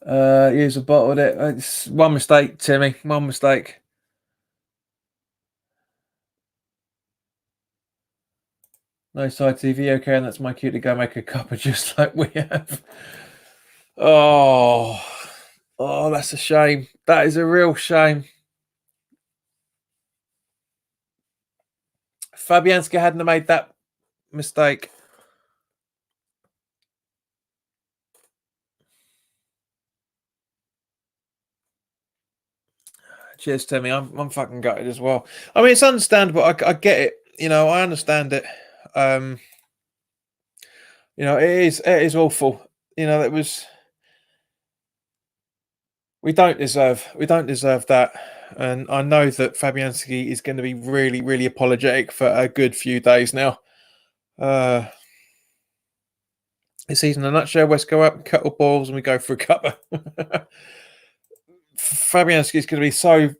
Here's a bottle of it. It's one mistake, Timmy. One mistake. No side TV, okay, and that's my cue to go make a cuppa just like we have. Oh, that's a shame. That is a real shame. Fabianski hadn't made that mistake. Cheers, Timmy. I'm fucking gutted as well. I mean, it's understandable. I get it. I understand it. It is awful. It was. We don't deserve that. And I know that Fabianski is going to be really, really apologetic for a good few days now. This season, in a nutshell, West go up, cut all balls, and we go for a cuppa. Fabianski is going to be so.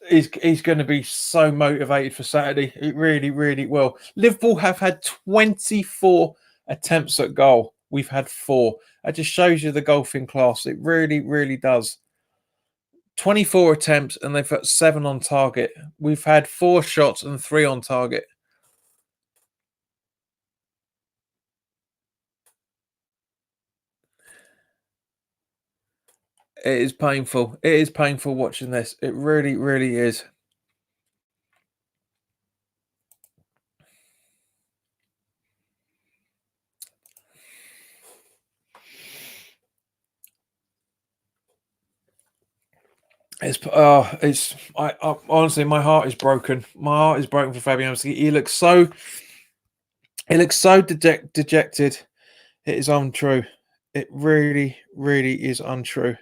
He's going to be so motivated for Saturday. It really, really will. Liverpool have had 24 attempts at goal. We've had 4. That just shows you the golfing class. It really, really does. 24 attempts and they've got 7 on target. We've had 4 shots and 3 on target. It is painful. It is painful watching this. It really, really is. I honestly, my heart is broken. My heart is broken for Fabianski. He looks so dejected. It is untrue. It really, really is untrue.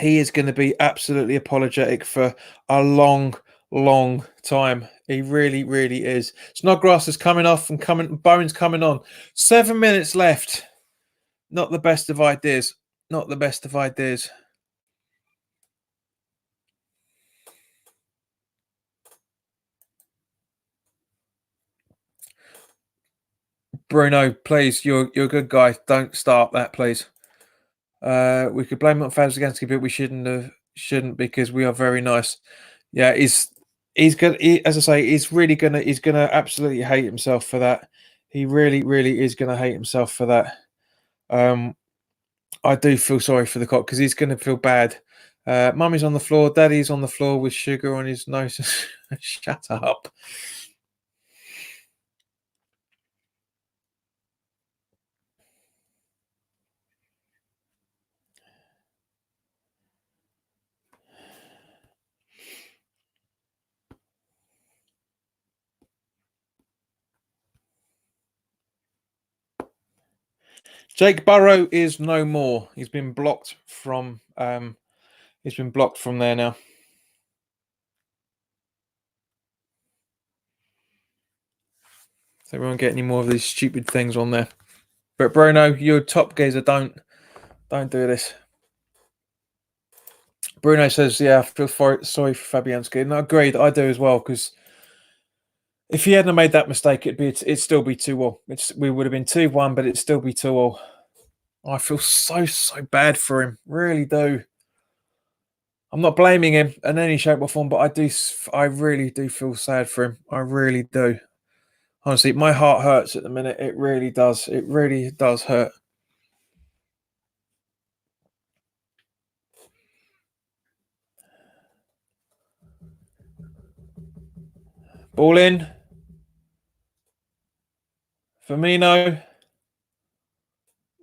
He is going to be absolutely apologetic for a long, long time. He really, really is. Snodgrass is coming off and Bowen's coming on. 7 minutes left. Not the best of ideas. Not the best of ideas. Bruno, please, you're a good guy. Don't start that, please. We could blame it on Fabianski, but we shouldn't because we are very nice. Yeah, he's gonna. As I say, he's gonna absolutely hate himself for that. He really, really is gonna hate himself for that. I do feel sorry for the cock because he's gonna feel bad. Mummy's on the floor, Daddy's on the floor with sugar on his nose. Shut up. Jake Burrow is no more. He's been blocked from. He's been blocked from there now. So we won't get any more of these stupid things on there. But Bruno, you're a top geezer. Don't do this. Bruno says, "Yeah, I feel sorry for Fabianski." And I agreed. I do as well because if he hadn't made that mistake, it'd still be 2-2. We would have been 2-1, but it'd still be 2-2. I feel so bad for him. Really do. I'm not blaming him in any shape or form, but I really do feel sad for him. I really do. Honestly, my heart hurts at the minute. It really does. It really does hurt. Ball in. Firmino.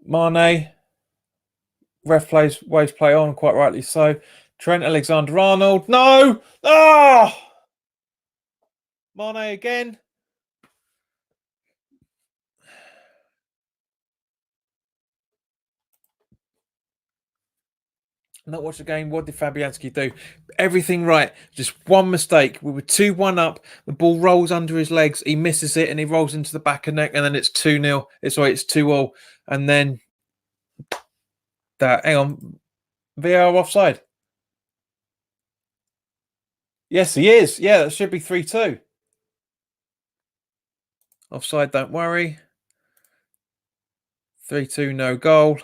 Mane. Ref waves play on, quite rightly so. Trent Alexander-Arnold. No! Ah! Mane again. Not watch the game. What did Fabianski do? Everything right. Just one mistake. We were 2-1 up. The ball rolls under his legs. He misses it and he rolls into the back of the neck. And then it's 2-0. It's 2-0. And then that. Hang on. VAR offside. Yes, he is. Yeah, that should be 3-2. Offside, don't worry. 3-2, no goal.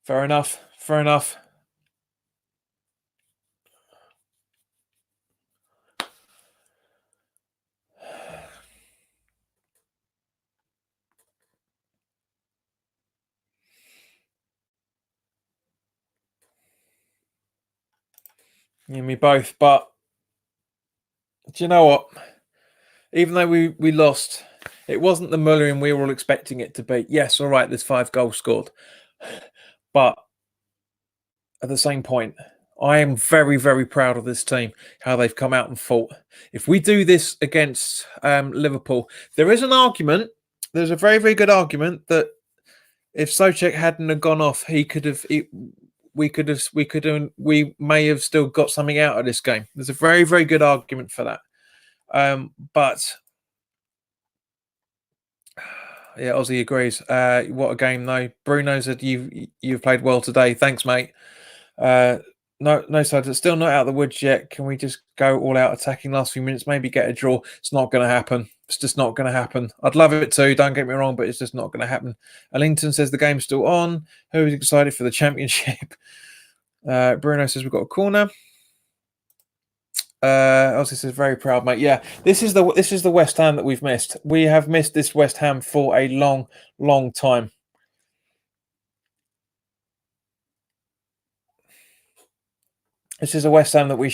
Fair enough. Fair enough. You and me both. But do you know what? Even though we lost, it wasn't the Mullering we were all expecting it to be. Yes, all right, there's 5 goals scored. But at the same point, I am very, very proud of this team, how they've come out and fought. If we do this against Liverpool, there is an argument. There's a very, very good argument that if Souček hadn't have gone off, we may have still got something out of this game. There's a very, very good argument for that. But yeah, Ozzy agrees. What a game, though. Bruno said you've played well today. Thanks, mate. No, so it's still not out of the woods yet. Can we just go all out attacking last few minutes? Maybe get a draw. It's not going to happen. It's just not going to happen. I'd love it too, don't get me wrong, but it's just not going to happen. Ellington says the game's still on. Who's excited for the championship? Bruno says we've got a corner. Also says very proud, mate. Yeah, this is the West Ham that we've missed. We have missed this West Ham for a long, long time. This is a West Ham that we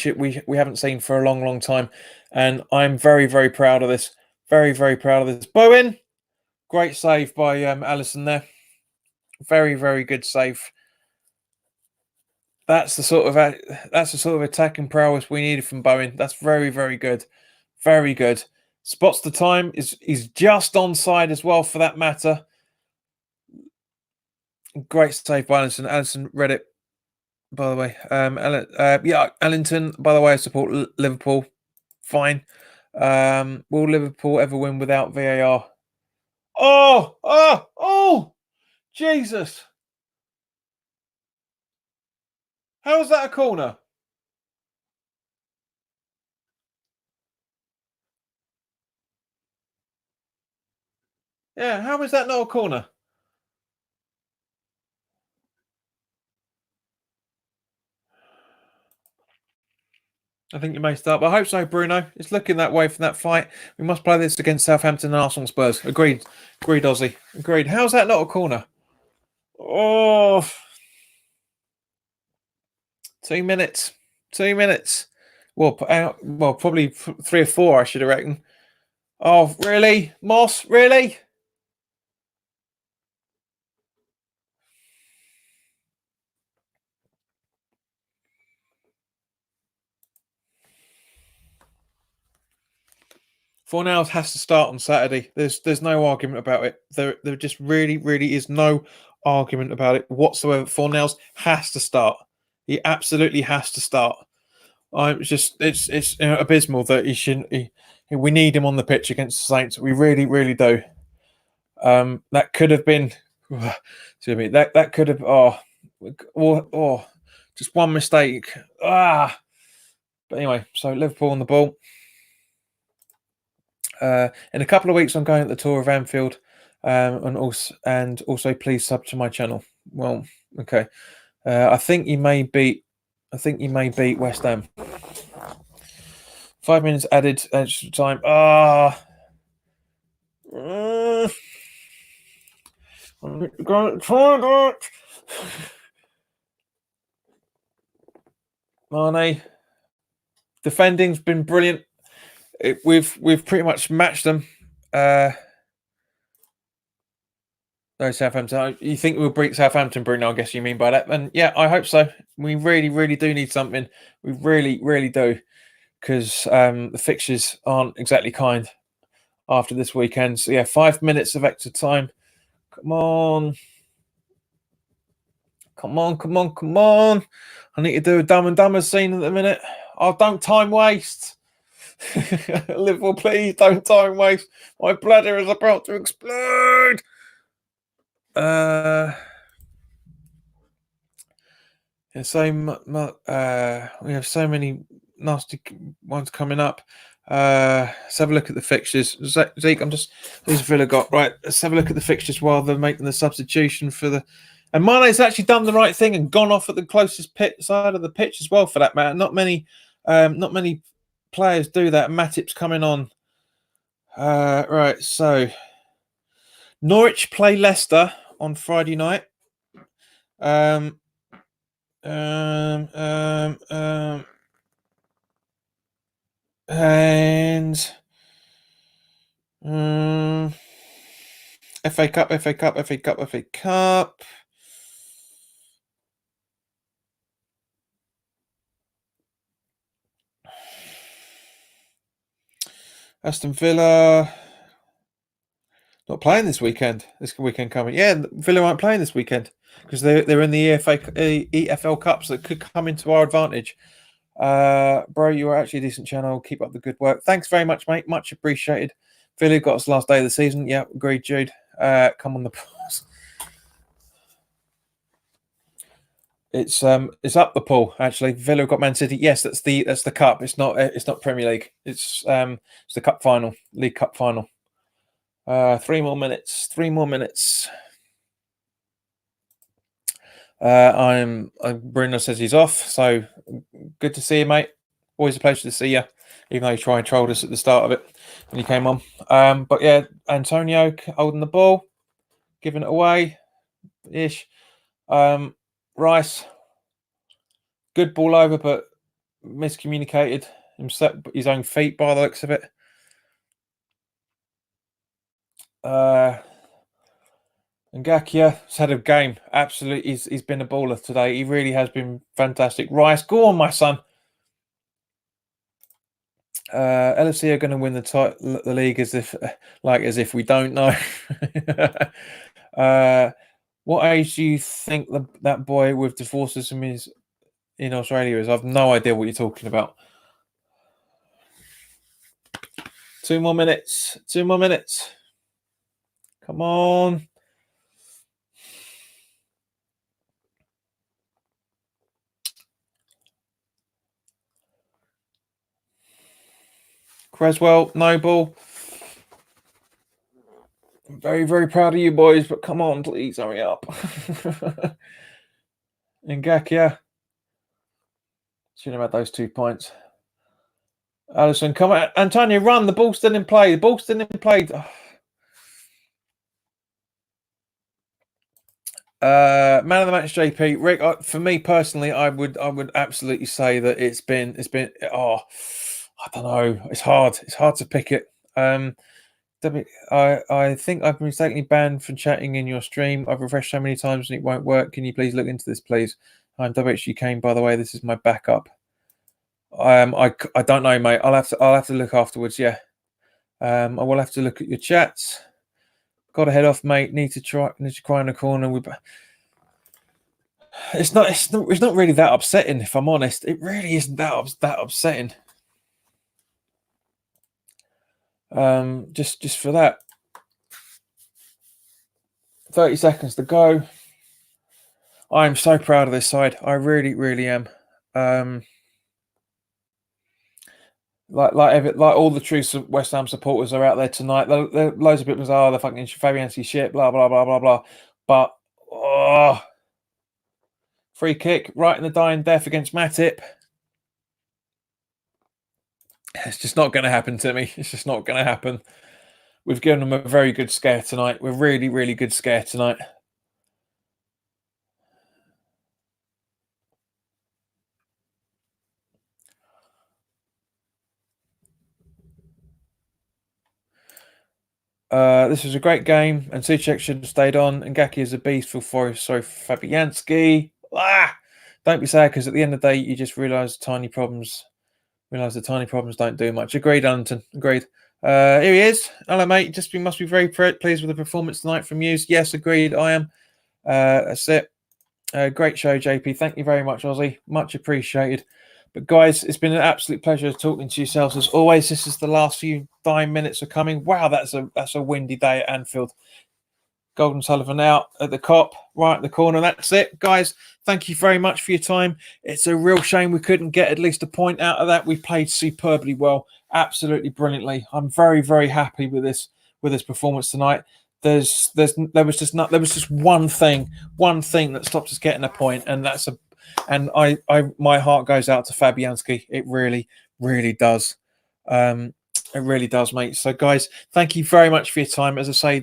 haven't seen for a long, long time, and I'm very, very proud of this. Very, very proud of this. Bowen, great save by Alisson there. Very, very good save. That's the sort of attacking prowess we needed from Bowen. That's very, very good. Very good. Spots the time. Is just onside as well for that matter. Great save by Alisson. Alisson read it, by the way. Yeah, Ellington, by the way, I support Liverpool. Fine. Will Liverpool ever win without VAR? Oh! Jesus! How is that a corner? Yeah, how is that not a corner? I think you may start, but I hope so, Bruno. It's looking that way from that fight. We must play this against Southampton and Arsenal Spurs. Agreed. Agreed, Aussie. Agreed. How's that not a corner? Oh, 2 minutes. 2 minutes. Well, probably 3 or 4, I should reckon. Oh, really? Moss, really? Fornals has to start on Saturday. There's no argument about it. There just really is no argument about it whatsoever. Fornals has to start. He absolutely has to start. It's abysmal that he shouldn't. We need him on the pitch against the Saints. We really do. That could have been. Excuse me. That could have. Just one mistake. But anyway, so Liverpool on the ball. In a couple of weeks, I'm going at the tour of Anfield, and also please sub to my channel. Well, okay. I think you may beat West Ham. 5 minutes added extra time. Mane, defending's been brilliant. We've pretty much matched them. No, Southampton. You think we'll beat Southampton, Bruno? I guess you mean by that. And yeah, I hope so. We really do need something. We really do, because the fixtures aren't exactly kind after this weekend. So yeah, 5 minutes of extra time. Come on. I need to do a Dumb and Dumber scene at the minute. Oh, don't time waste. Liverpool, please don't time waste. My bladder is about to explode. We have so many nasty ones coming up. Let's have a look at the fixtures. Zeke, who's Villa got? Right, let's have a look at the fixtures while they're making the substitution for the. And Mane's actually done the right thing and gone off at the closest side of the pitch as well, for that matter. Not many players do that. Matip's coming on. Right, so Norwich play Leicester on Friday night. And FA Cup. Aston Villa not playing this weekend. This weekend coming. Yeah, Villa aren't playing this weekend because they're in the EFL Cups that could come into our advantage. Bro, you are actually a decent channel. Keep up the good work. Thanks very much, mate. Much appreciated. Villa got us last day of the season. Yeah, agreed, Jude. Come on the pause. It's up the pool actually. Villa got Man City. Yes, that's the cup. It's not Premier League. It's the cup final, League Cup final. 3 more minutes. 3 more minutes. Bruno says he's off. So good to see you, mate. Always a pleasure to see you. Even though you tried and trolled us at the start of it when you came on. But yeah, Antonio holding the ball, giving it away, ish. Rice, good ball over, but miscommunicated himself, his own feet by the looks of it. Ngakia has had a game. Absolutely, he's been a baller today. He really has been fantastic. Rice, go on, my son. LFC are going to win the league as if we don't know. What age do you think that boy with divorcism is in Australia is? I've no idea what you're talking about. 2 more minutes. 2 more minutes. Come on. Creswell, Noble. I'm very, very proud of you boys, but come on, please hurry up. Ngakia. Should have had those 2 points. Allison, come on. Antonio, run. The ball's still in play. The ball's still in play. Man of the match, JP. Rick, for me personally, I would absolutely say that it's been I don't know. It's hard to pick it. I think I've been mistakenly banned from chatting in your stream. I've refreshed so many times and it won't work. Can you please look into this, please? I'm WHU Kane, by the way. This is my backup. I don't know, mate. I'll have to look afterwards. Yeah. I will have to look at your chats. Got to head off, mate. Need to cry in the corner. It's not really that upsetting, if I'm honest. It really isn't that upsetting. Just for that. 30 seconds to go. I'm so proud of this side. I really, really am. Like all the true West Ham supporters are out there tonight. There loads of people say, "Oh, the fucking Fabianski shit," blah blah blah blah blah. But free kick right in the dying death against Matip. It's just not going to happen to me. It's just not going to happen. We've given them a very good scare tonight. We're really, really good scare tonight. This was a great game, and Suchek should have stayed on. And Gaki is a beast. Feel sorry for Fabianski. Don't be sad, because at the end of the day, you just realise the tiny problems don't do much. Agreed, Allington. Agreed. Here he is. Hello, mate. Must be very pleased with the performance tonight from you. Yes, agreed. I am. That's it. Great show, JP. Thank you very much, Ozzy. Much appreciated. But guys, it's been an absolute pleasure talking to yourselves as always. This is the last few dying minutes are coming. Wow, that's a windy day at Anfield. Golden Sullivan out at the Cop, right at the corner. That's it, guys. Thank you very much for your time. It's a real shame we couldn't get at least a point out of that. We played superbly well, absolutely brilliantly. I'm very, very happy with this performance tonight. There was just one thing that stopped us getting a point, and my heart goes out to Fabianski. It really, really does. It really does, mate. So, guys, thank you very much for your time. As I say,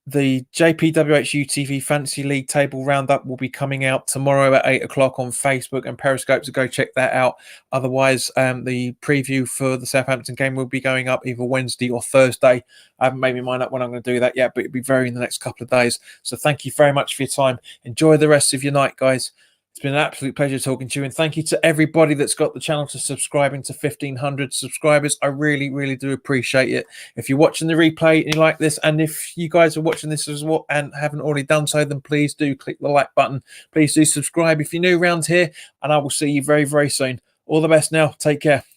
the JPWHU TV Fantasy League table roundup will be coming out tomorrow at 8 o'clock on Facebook and Periscope, so go check that out. Otherwise, the preview for the Southampton game will be going up either Wednesday or Thursday. I haven't made my mind up when I'm going to do that yet, but it'll be in the next couple of days. So thank you very much for your time. Enjoy the rest of your night, guys. It's been an absolute pleasure talking to you, and thank you to everybody that's got the channel to subscribing to 1,500 subscribers. I really, really do appreciate it. If you're watching the replay and you like this, and if you guys are watching this as well and haven't already done so, then please do click the like button. Please do subscribe if you're new around here, and I will see you very, very soon. All the best now. Take care.